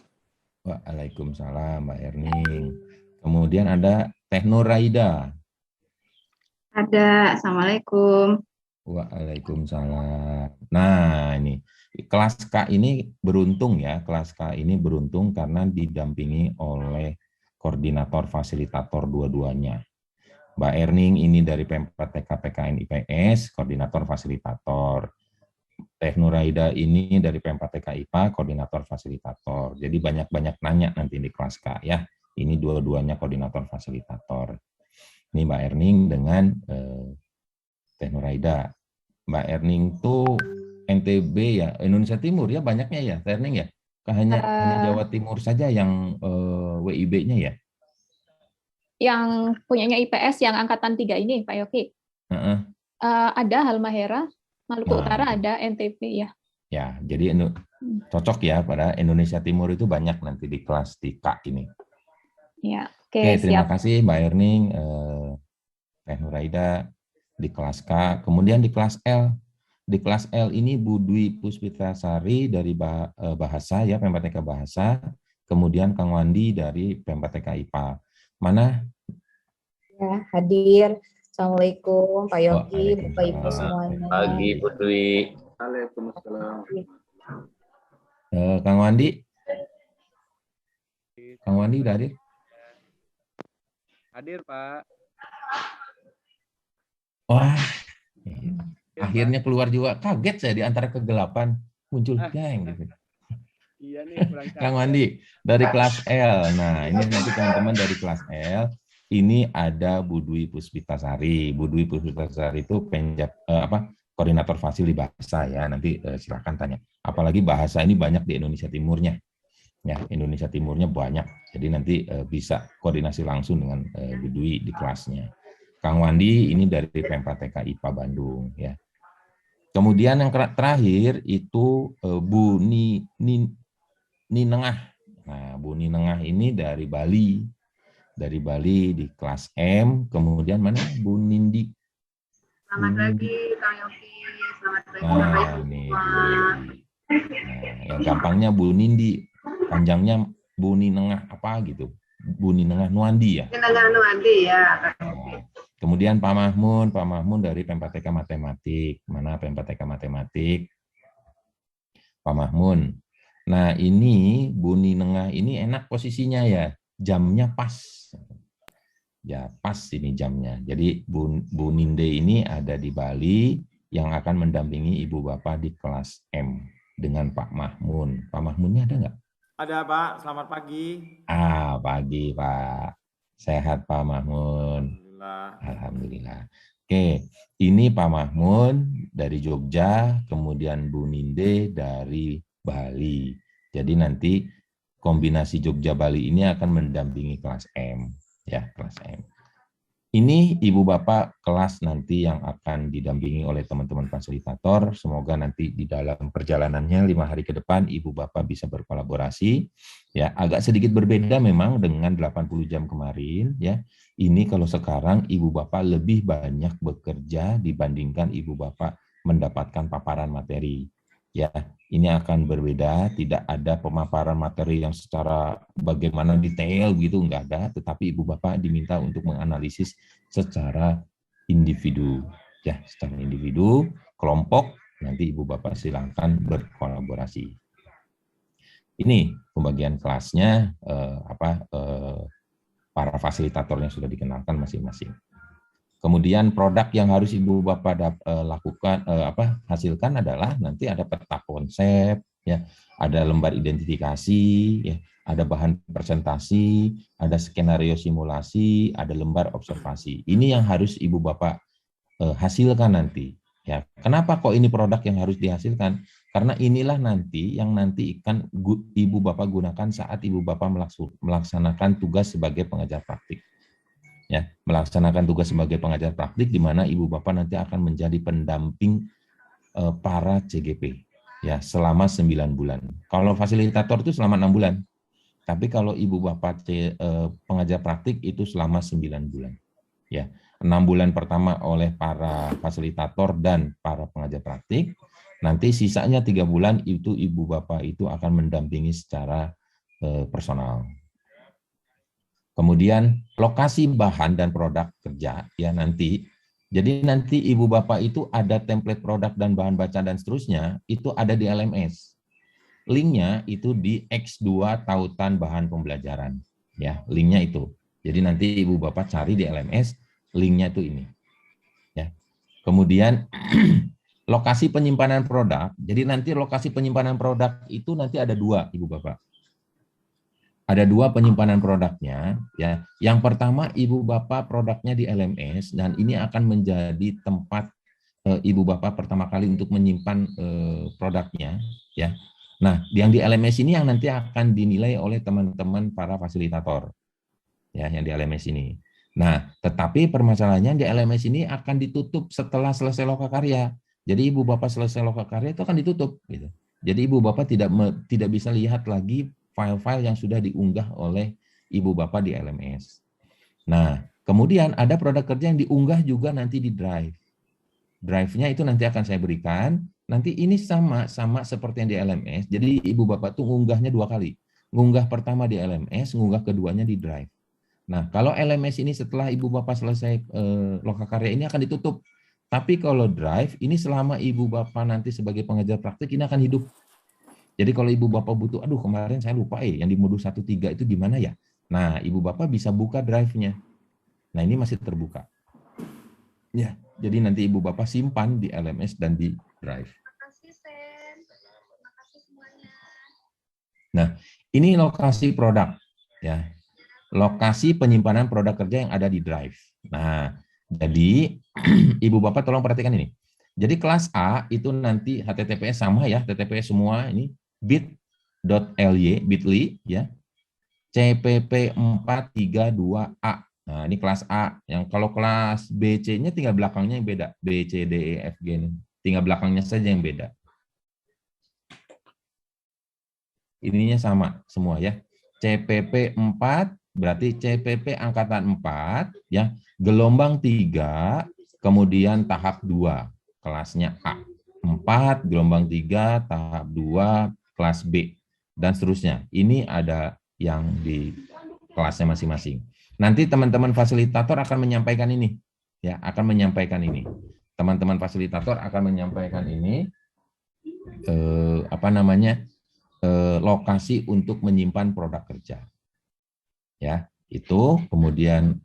Waalaikumsalam Mbak Erning. Kemudian ada Teh Nuraida. Ada, Assalamualaikum. Waalaikumsalam. Nah ini kelas K ini beruntung ya, kelas K ini beruntung karena didampingi oleh koordinator fasilitator dua-duanya. Mbak Erning ini dari Pempat TK PKN IPS, koordinator fasilitator. Teh Nuraida ini dari Pempat TK IPA, koordinator fasilitator. Jadi banyak-banyak nanya nanti di kelas K ya. Ini dua-duanya koordinator fasilitator. Ini Mbak Erning dengan Teh Nuraida. Mbak Erning tuh NTB ya, Indonesia Timur ya banyaknya ya, Teh Erning ya. Hanya Jawa Timur saja yang WIB-nya ya. Yang punyanya IPS yang angkatan 3 ini, Pak Yoki. Ada Halmahera, Maluku Utara ada, NTB ya. Ya, jadi cocok ya pada Indonesia Timur itu banyak nanti di kelas K ini. Ya, Oke, terima siap. kasih Mbak Erning, Teh Nuraida di kelas K. Kemudian di kelas L. Di kelas L ini Bu Dwi Puspitasari dari Bahasa ya, Pempat TK Bahasa. Kemudian Kang Wandi dari Pempat TK IPA. Mana? Ya, hadir. Assalamualaikum Pak Yoki, Bapak Ibu semuanya. Pagi Bu Dwi. Waalaikumsalam. Kang Wandi? Kang Wandi udah hadir? Hadir, Pak. Wah, akhirnya keluar juga. Kaget saya di antara kegelapan muncul geng gitu. Iya nih, kurang Kang Wandi dari kelas L. Nah, ini nanti teman-teman dari kelas L. Ini ada Bu Dwi Puspitasari. Bu Dwi Puspitasari itu koordinator fasil di Bahasa ya. Nanti silakan tanya. Apalagi Bahasa ini banyak di Indonesia Timurnya. Ya, Indonesia Timurnya banyak. Jadi nanti bisa koordinasi langsung dengan Bu Dwi di kelasnya. Kang Wandi ini dari Pempat TK IPA Bandung ya. Kemudian yang terakhir itu Bu Ninengah. Nah, Bu Ninengah ini dari Bali. Dari Bali di kelas M. Kemudian mana Bu Nindi? Selamat pagi, Kang Yoki. Selamat pagi, Nah, ini yang gampangnya Bu Nindi. Panjangnya Bu Ninengah apa gitu. Bu Ninengah Nuandi ya? Ninengah Nuandi ya. Kemudian Pak Mahmun dari Pempat TK Matematik. Mana Pempat TK Matematik? Pak Mahmun. Nah, ini Bu Ninengah ini enak posisinya ya. Jamnya pas. Ya, pas ini jamnya. Jadi Bu Ninde ini ada di Bali yang akan mendampingi Ibu Bapak di kelas M dengan Pak Mahmun. Pak Mahmunnya ada nggak? Ada, Pak. Selamat pagi. Pagi, Pak. Sehat, Pak Mahmun. Alhamdulillah. Oke, ini Pak Mahmun dari Jogja, kemudian Bu Ninde dari Bali. Jadi nanti kombinasi Jogja Bali ini akan mendampingi kelas M, ya kelas M. Ini Ibu Bapak kelas nanti yang akan didampingi oleh teman-teman fasilitator. Semoga nanti di dalam perjalanannya 5 hari ke depan Ibu Bapak bisa berkolaborasi. Ya, agak sedikit berbeda memang dengan 80 jam kemarin. Ya, ini kalau sekarang Ibu Bapak lebih banyak bekerja dibandingkan Ibu Bapak mendapatkan paparan materi. Ya, ini akan berbeda, tidak ada pemaparan materi yang secara bagaimana detail gitu, enggak ada, tetapi Ibu Bapak diminta untuk menganalisis secara individu. Ya, secara individu, kelompok, nanti Ibu Bapak silakan berkolaborasi. Ini pembagian kelasnya, para fasilitatornya sudah dikenalkan masing-masing. Kemudian produk yang harus Ibu Bapak hasilkan adalah nanti ada peta konsep, ya, ada lembar identifikasi, ya, ada bahan presentasi, ada skenario simulasi, ada lembar observasi. Ini yang harus Ibu Bapak hasilkan nanti. Ya, kenapa kok ini produk yang harus dihasilkan? Karena inilah nanti yang nanti Ibu Bapak gunakan saat Ibu Bapak melaksanakan tugas sebagai pengajar praktik. Ya, melaksanakan tugas sebagai pengajar praktik di mana Ibu Bapak nanti akan menjadi pendamping para CGP ya selama 9 bulan. Kalau fasilitator itu selama 6 bulan. Tapi kalau Ibu Bapak pengajar praktik itu selama 9 bulan. Ya, 6 bulan pertama oleh para fasilitator dan para pengajar praktik. Nanti sisanya 3 bulan itu Ibu Bapak itu akan mendampingi secara personal. Kemudian lokasi bahan dan produk kerja ya nanti. Jadi nanti Ibu Bapak itu ada template produk dan bahan bacaan dan seterusnya itu ada di LMS. Linknya itu di X2 tautan bahan pembelajaran. Ya, linknya itu. Jadi nanti Ibu Bapak cari di LMS linknya itu ini. Ya. Kemudian lokasi penyimpanan produk. Jadi nanti lokasi penyimpanan produk itu nanti ada 2, Ibu Bapak. Ada 2 penyimpanan produknya. Ya. Yang pertama Ibu Bapak produknya di LMS dan ini akan menjadi tempat Ibu Bapak pertama kali untuk menyimpan produknya. Ya. Nah, yang di LMS ini yang nanti akan dinilai oleh teman-teman para fasilitator. Ya, yang di LMS ini. Nah, tetapi permasalahannya di LMS ini akan ditutup setelah selesai lokakarya. Jadi Ibu Bapak selesai lokakarya itu akan ditutup gitu. Jadi Ibu Bapak tidak bisa lihat lagi file-file yang sudah diunggah oleh Ibu Bapak di LMS. Nah, kemudian ada produk kerja yang diunggah juga nanti di Drive. Drive-nya itu nanti akan saya berikan. Nanti ini sama seperti yang di LMS. Jadi Ibu Bapak tuh ngunggahnya 2 kali. Ngunggah pertama di LMS, ngunggah keduanya di Drive. Nah, kalau LMS ini setelah Ibu Bapak selesai lokakarya ini akan ditutup. Tapi kalau Drive ini selama Ibu Bapak nanti sebagai pengajar praktik ini akan hidup. Jadi kalau Ibu Bapak butuh, aduh kemarin saya lupa yang di modul 1.3 itu gimana ya? Nah, Ibu Bapak bisa buka Drive-nya. Nah, ini masih terbuka. Ya, jadi nanti Ibu Bapak simpan di LMS dan di Drive. Nah, ini lokasi produk. Ya, lokasi penyimpanan produk kerja yang ada di Drive. Nah, jadi Ibu Bapak tolong perhatikan ini. Jadi kelas A itu nanti HTTPS sama ya, HTTPS semua ini bit.ly ya. CPP432A. Nah, ini kelas A. Yang kalau kelas BC-nya tinggal belakangnya yang beda. B, C, D, E, F, G. Tinggal belakangnya saja yang beda. Ininya sama semua ya. CPP4 berarti CPP angkatan 4 ya. Gelombang 3, kemudian tahap 2. Kelasnya A. 4, gelombang 3, tahap 2, kelas B. Dan seterusnya. Ini ada yang di kelasnya masing-masing. Nanti teman-teman fasilitator akan menyampaikan ini. Ya, akan menyampaikan ini. Teman-teman fasilitator akan menyampaikan ini lokasi untuk menyimpan produk kerja. Ya, itu kemudian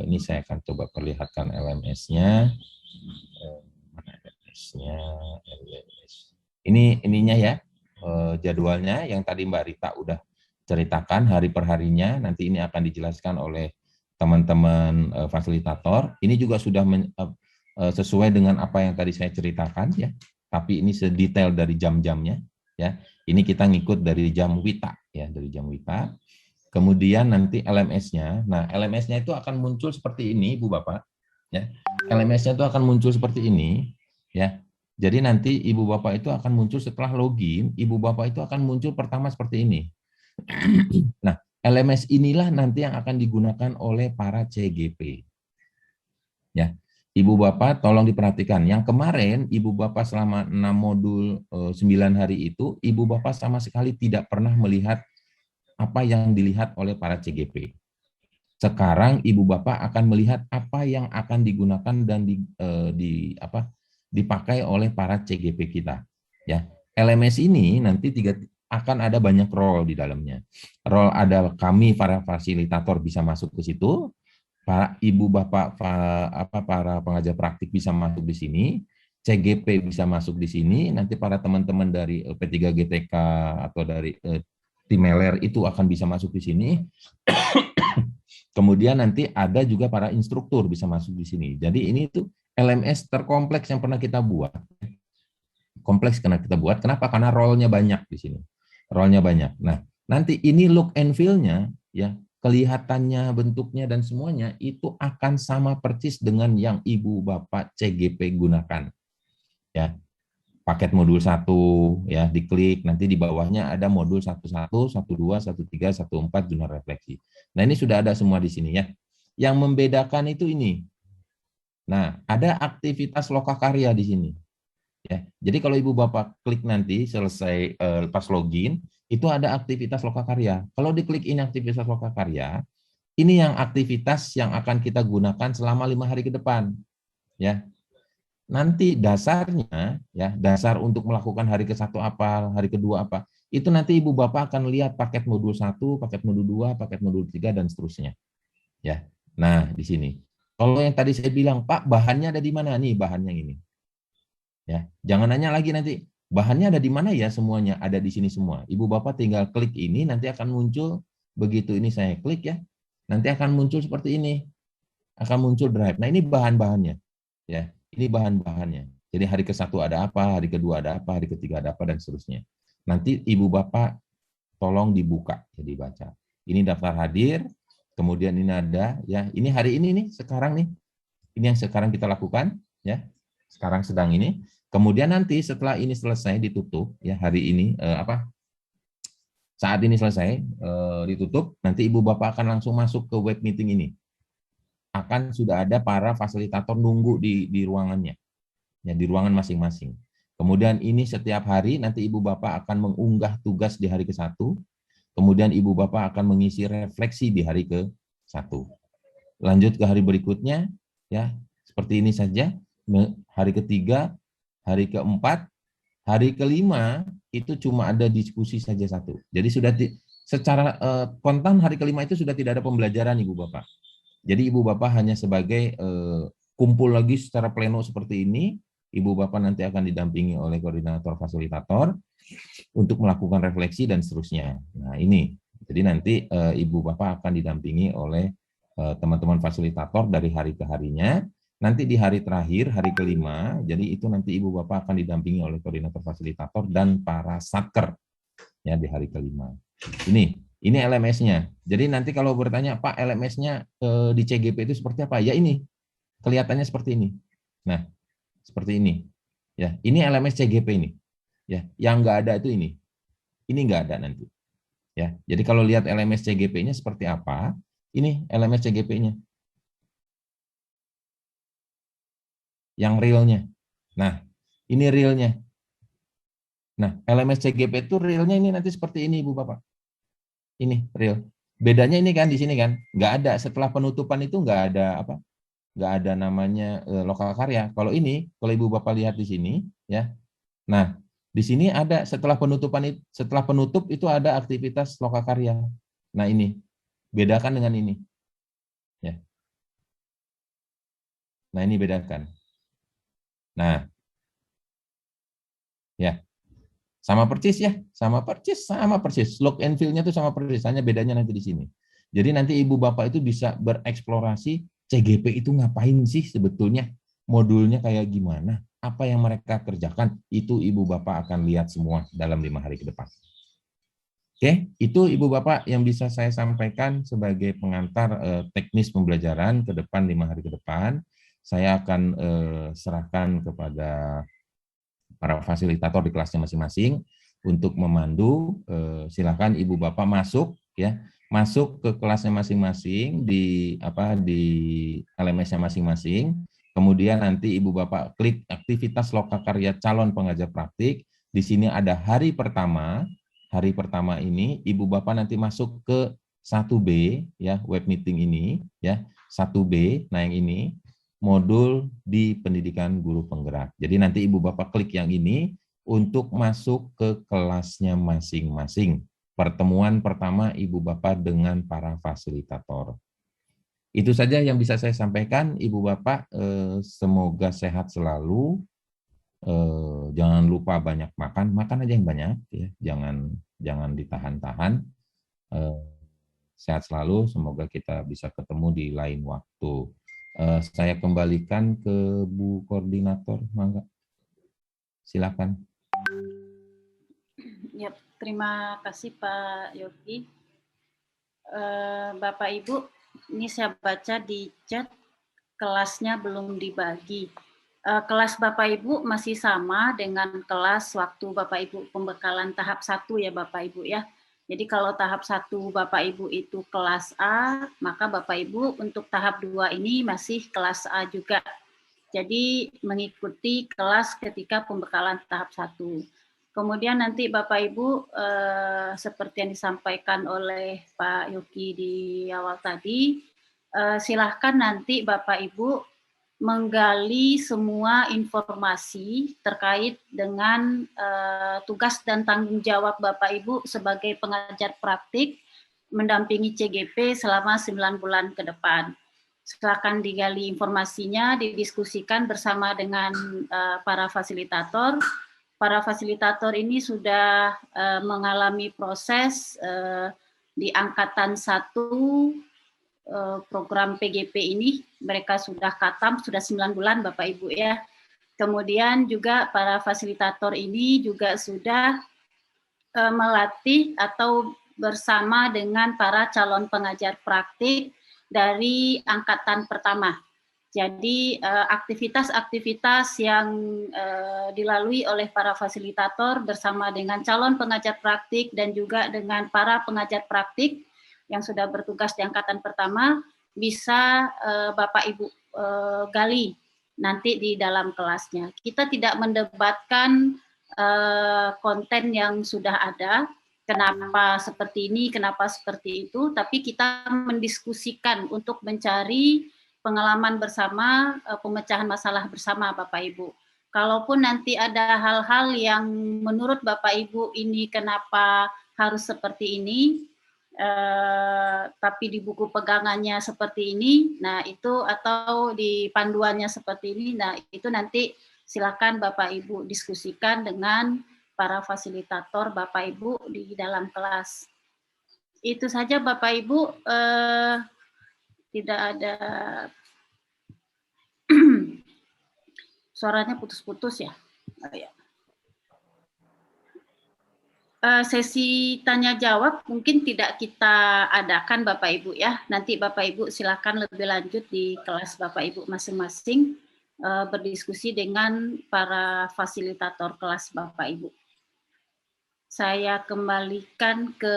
ini saya akan coba perlihatkan LMS-nya. Ini ininya ya, jadwalnya yang tadi Mbak Rita udah ceritakan hari per harinya, nanti ini akan dijelaskan oleh teman-teman fasilitator. Ini juga sudah sesuai dengan apa yang tadi saya ceritakan ya, tapi ini sedetail dari jam-jamnya ya. Ini kita ngikut dari jam WITA ya, dari jam WITA. Kemudian nanti LMS-nya. Nah, LMS-nya itu akan muncul seperti ini, Ibu Bapak ya. LMS-nya itu akan muncul seperti ini ya. Jadi nanti Ibu Bapak itu akan muncul setelah login, Ibu Bapak itu akan muncul pertama seperti ini. Nah, LMS inilah nanti yang akan digunakan oleh para CGP. Ya, Ibu Bapak tolong diperhatikan. Yang kemarin Ibu Bapak selama 6 modul 9 hari itu, Ibu Bapak sama sekali tidak pernah melihat apa yang dilihat oleh para CGP. Sekarang Ibu Bapak akan melihat apa yang akan digunakan dan dipakai oleh para CGP kita. Ya, LMS ini nanti akan ada banyak role di dalamnya. Role ada kami para fasilitator bisa masuk ke situ, para Ibu Bapak para pengajar praktik bisa masuk di sini, CGP bisa masuk di sini, nanti para teman-teman dari P3GTK atau dari tim LR itu akan bisa masuk di sini. Kemudian nanti ada juga para instruktur bisa masuk di sini. Jadi ini tuh LMS terkompleks yang pernah kita buat. Kompleks karena kita buat. Kenapa? Karena role-nya banyak di sini. Role-nya banyak. Nah, nanti ini look and feel-nya ya, kelihatannya, bentuknya dan semuanya itu akan sama persis dengan yang Ibu Bapak CGP gunakan. Ya. Paket modul 1 ya, diklik nanti di bawahnya ada modul 11, 12, 13, 14 jurnal refleksi. Nah, ini sudah ada semua di sini ya. Yang membedakan itu ini. Nah, ada aktivitas lokakarya di sini. Ya, jadi kalau Ibu Bapak klik nanti selesai pas login, itu ada aktivitas lokakarya. Kalau diklik ini aktivitas lokakarya, ini yang aktivitas yang akan kita gunakan selama 5 hari ke depan. Ya, nanti dasarnya, ya dasar untuk melakukan hari ke-1 apa, hari kedua apa, itu nanti Ibu Bapak akan lihat paket modul 1, paket modul 2, paket modul 3 dan seterusnya. Ya, nah di sini. Kalau yang tadi saya bilang, Pak, bahannya ada di mana? Nih bahannya ini. Ya, jangan nanya lagi nanti, bahannya ada di mana ya semuanya? Ada di sini semua. Ibu Bapak tinggal klik ini, nanti akan muncul, begitu ini saya klik ya, nanti akan muncul seperti ini. Akan muncul drive. Nah, ini bahan-bahannya. Ya, ini bahan-bahannya. Jadi hari ke-1 ada apa, hari kedua ada apa, hari ketiga ada apa, dan seterusnya. Nanti Ibu Bapak tolong dibuka, jadi baca. Ini daftar hadir, kemudian ini ada, ya, ini hari ini nih, sekarang nih. Ini yang sekarang kita lakukan, ya. Sekarang sedang ini. Kemudian nanti setelah ini selesai ditutup, ya, hari ini saat ini selesai ditutup, nanti Ibu Bapak akan langsung masuk ke web meeting ini. Akan sudah ada para fasilitator nunggu di ruangannya, ya, di ruangan masing-masing. Kemudian ini setiap hari nanti Ibu Bapak akan mengunggah tugas di hari ke-1, kemudian Ibu Bapak akan mengisi refleksi di hari ke-1. Lanjut ke hari berikutnya, ya, seperti ini saja. Hari ketiga, hari keempat, hari kelima itu cuma ada diskusi saja satu. Jadi sudah secara kontan hari kelima itu sudah tidak ada pembelajaran Ibu Bapak. Jadi Ibu Bapak hanya sebagai kumpul lagi secara pleno seperti ini. Ibu Bapak nanti akan didampingi oleh koordinator fasilitator untuk melakukan refleksi dan seterusnya. Nah ini, jadi nanti Ibu Bapak akan didampingi oleh teman-teman fasilitator dari hari ke harinya. Nanti di hari terakhir, hari kelima, jadi itu nanti Ibu Bapak akan didampingi oleh koordinator fasilitator dan para satker ya di hari kelima. Ini LMS-nya. Jadi nanti kalau bertanya, Pak, LMS-nya di CGP itu seperti apa? Ya ini, kelihatannya seperti ini. Nah, seperti ini. Ya, ini LMS CGP ini. Ya, yang nggak ada itu ini. Ini nggak ada nanti. Ya, jadi kalau lihat LMS CGP-nya seperti apa, ini LMS CGP-nya. Yang realnya. Nah, ini realnya. Nah, LMS CGP itu realnya ini nanti seperti ini, Ibu Bapak. Ini real. Bedanya ini kan di sini kan, nggak ada. Setelah penutupan itu nggak ada apa? Nggak ada namanya lokal karya. Kalau ini, kalau Ibu Bapak lihat di sini, ya. Nah, di sini ada setelah penutupan, setelah penutup itu ada aktivitas lokal karya. Nah ini, bedakan dengan ini. Ya. Nah ini bedakan. Nah, ya, sama persis ya, sama persis. Look and feel-nya itu sama persis, hanya bedanya nanti di sini. Jadi nanti Ibu Bapak itu bisa bereksplorasi CGP itu ngapain sih sebetulnya, modulnya kayak gimana, apa yang mereka kerjakan, itu Ibu Bapak akan lihat semua dalam 5 hari ke depan. Oke, itu Ibu Bapak yang bisa saya sampaikan sebagai pengantar teknis pembelajaran ke depan 5 hari ke depan. Saya akan serahkan kepada para fasilitator di kelasnya masing-masing untuk memandu. Silakan Ibu Bapak masuk ya, masuk ke kelasnya masing-masing di LMS-nya masing-masing. Kemudian nanti Ibu Bapak klik aktivitas lokakarya calon pengajar praktik. Di sini ada hari pertama. Hari pertama ini Ibu Bapak nanti masuk ke 1B ya, web meeting ini ya, 1B. Nah yang ini modul di pendidikan guru penggerak. Jadi nanti Ibu Bapak klik yang ini untuk masuk ke kelasnya masing-masing. Pertemuan pertama Ibu Bapak dengan para fasilitator. Itu saja yang bisa saya sampaikan, Ibu Bapak. Semoga sehat selalu. Jangan lupa banyak makan aja yang banyak ya. Jangan ditahan-tahan. Sehat selalu. Semoga kita bisa ketemu di lain waktu. Saya kembalikan ke Bu Koordinator, mangga. Silakan. Ya, terima kasih Pak Yogi. Bapak Ibu, ini saya baca di chat kelasnya belum dibagi. Kelas Bapak Ibu masih sama dengan kelas waktu Bapak Ibu pembekalan tahap 1 ya Bapak Ibu ya. Jadi kalau tahap 1 Bapak Ibu itu kelas A, maka Bapak Ibu untuk tahap 2 ini masih kelas A juga. Jadi mengikuti kelas ketika pembekalan tahap 1. Kemudian nanti Bapak Ibu seperti yang disampaikan oleh Pak Yogi di awal tadi, silahkan nanti Bapak Ibu menggali semua informasi terkait dengan tugas dan tanggung jawab Bapak Ibu sebagai pengajar praktik mendampingi CGP selama 9 bulan ke depan. Silakan digali informasinya, didiskusikan bersama dengan para fasilitator. Para fasilitator ini sudah mengalami proses di angkatan 1 program PGP ini. Mereka sudah khatam, sudah 9 bulan Bapak Ibu ya. Kemudian juga para fasilitator ini juga sudah melatih atau bersama dengan para calon pengajar praktik dari angkatan pertama. Jadi aktivitas-aktivitas yang dilalui oleh para fasilitator bersama dengan calon pengajar praktik dan juga dengan para pengajar praktik yang sudah bertugas di angkatan pertama bisa Bapak Ibu gali nanti di dalam kelasnya. Kita tidak mendebatkan konten yang sudah ada, kenapa seperti ini, kenapa seperti itu, tapi kita mendiskusikan untuk mencari pengalaman bersama, pemecahan masalah bersama Bapak Ibu. Kalaupun nanti ada hal-hal yang menurut Bapak Ibu ini kenapa harus seperti ini, tapi di buku pegangannya seperti ini, nah itu atau di panduannya seperti ini, nah itu nanti silakan Bapak Ibu diskusikan dengan para fasilitator Bapak Ibu di dalam kelas. Itu saja Bapak Ibu. Tidak ada suaranya putus-putus ya. Sesi tanya jawab mungkin tidak kita adakan Bapak Ibu ya. Nanti Bapak Ibu silakan lebih lanjut di kelas Bapak Ibu masing-masing berdiskusi dengan para fasilitator kelas Bapak Ibu. Saya kembalikan ke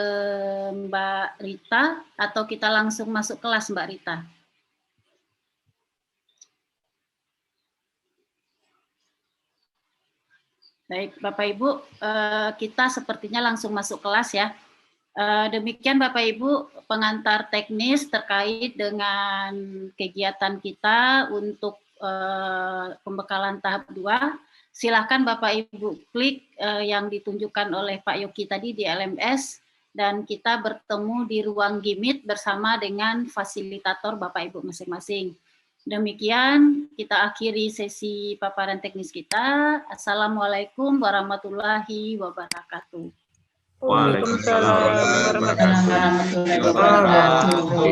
Mbak Rita atau kita langsung masuk kelas Mbak Rita? Baik Bapak Ibu, kita sepertinya langsung masuk kelas ya. Demikian Bapak Ibu pengantar teknis terkait dengan kegiatan kita untuk pembekalan tahap 2. Silakan Bapak Ibu klik yang ditunjukkan oleh Pak Yoki tadi di LMS dan kita bertemu di ruang Gimit bersama dengan fasilitator Bapak Ibu masing-masing. Demikian kita akhiri sesi paparan teknis kita. Assalamualaikum warahmatullahi wabarakatuh. Waalaikumsalam warahmatullahi wabarakatuh.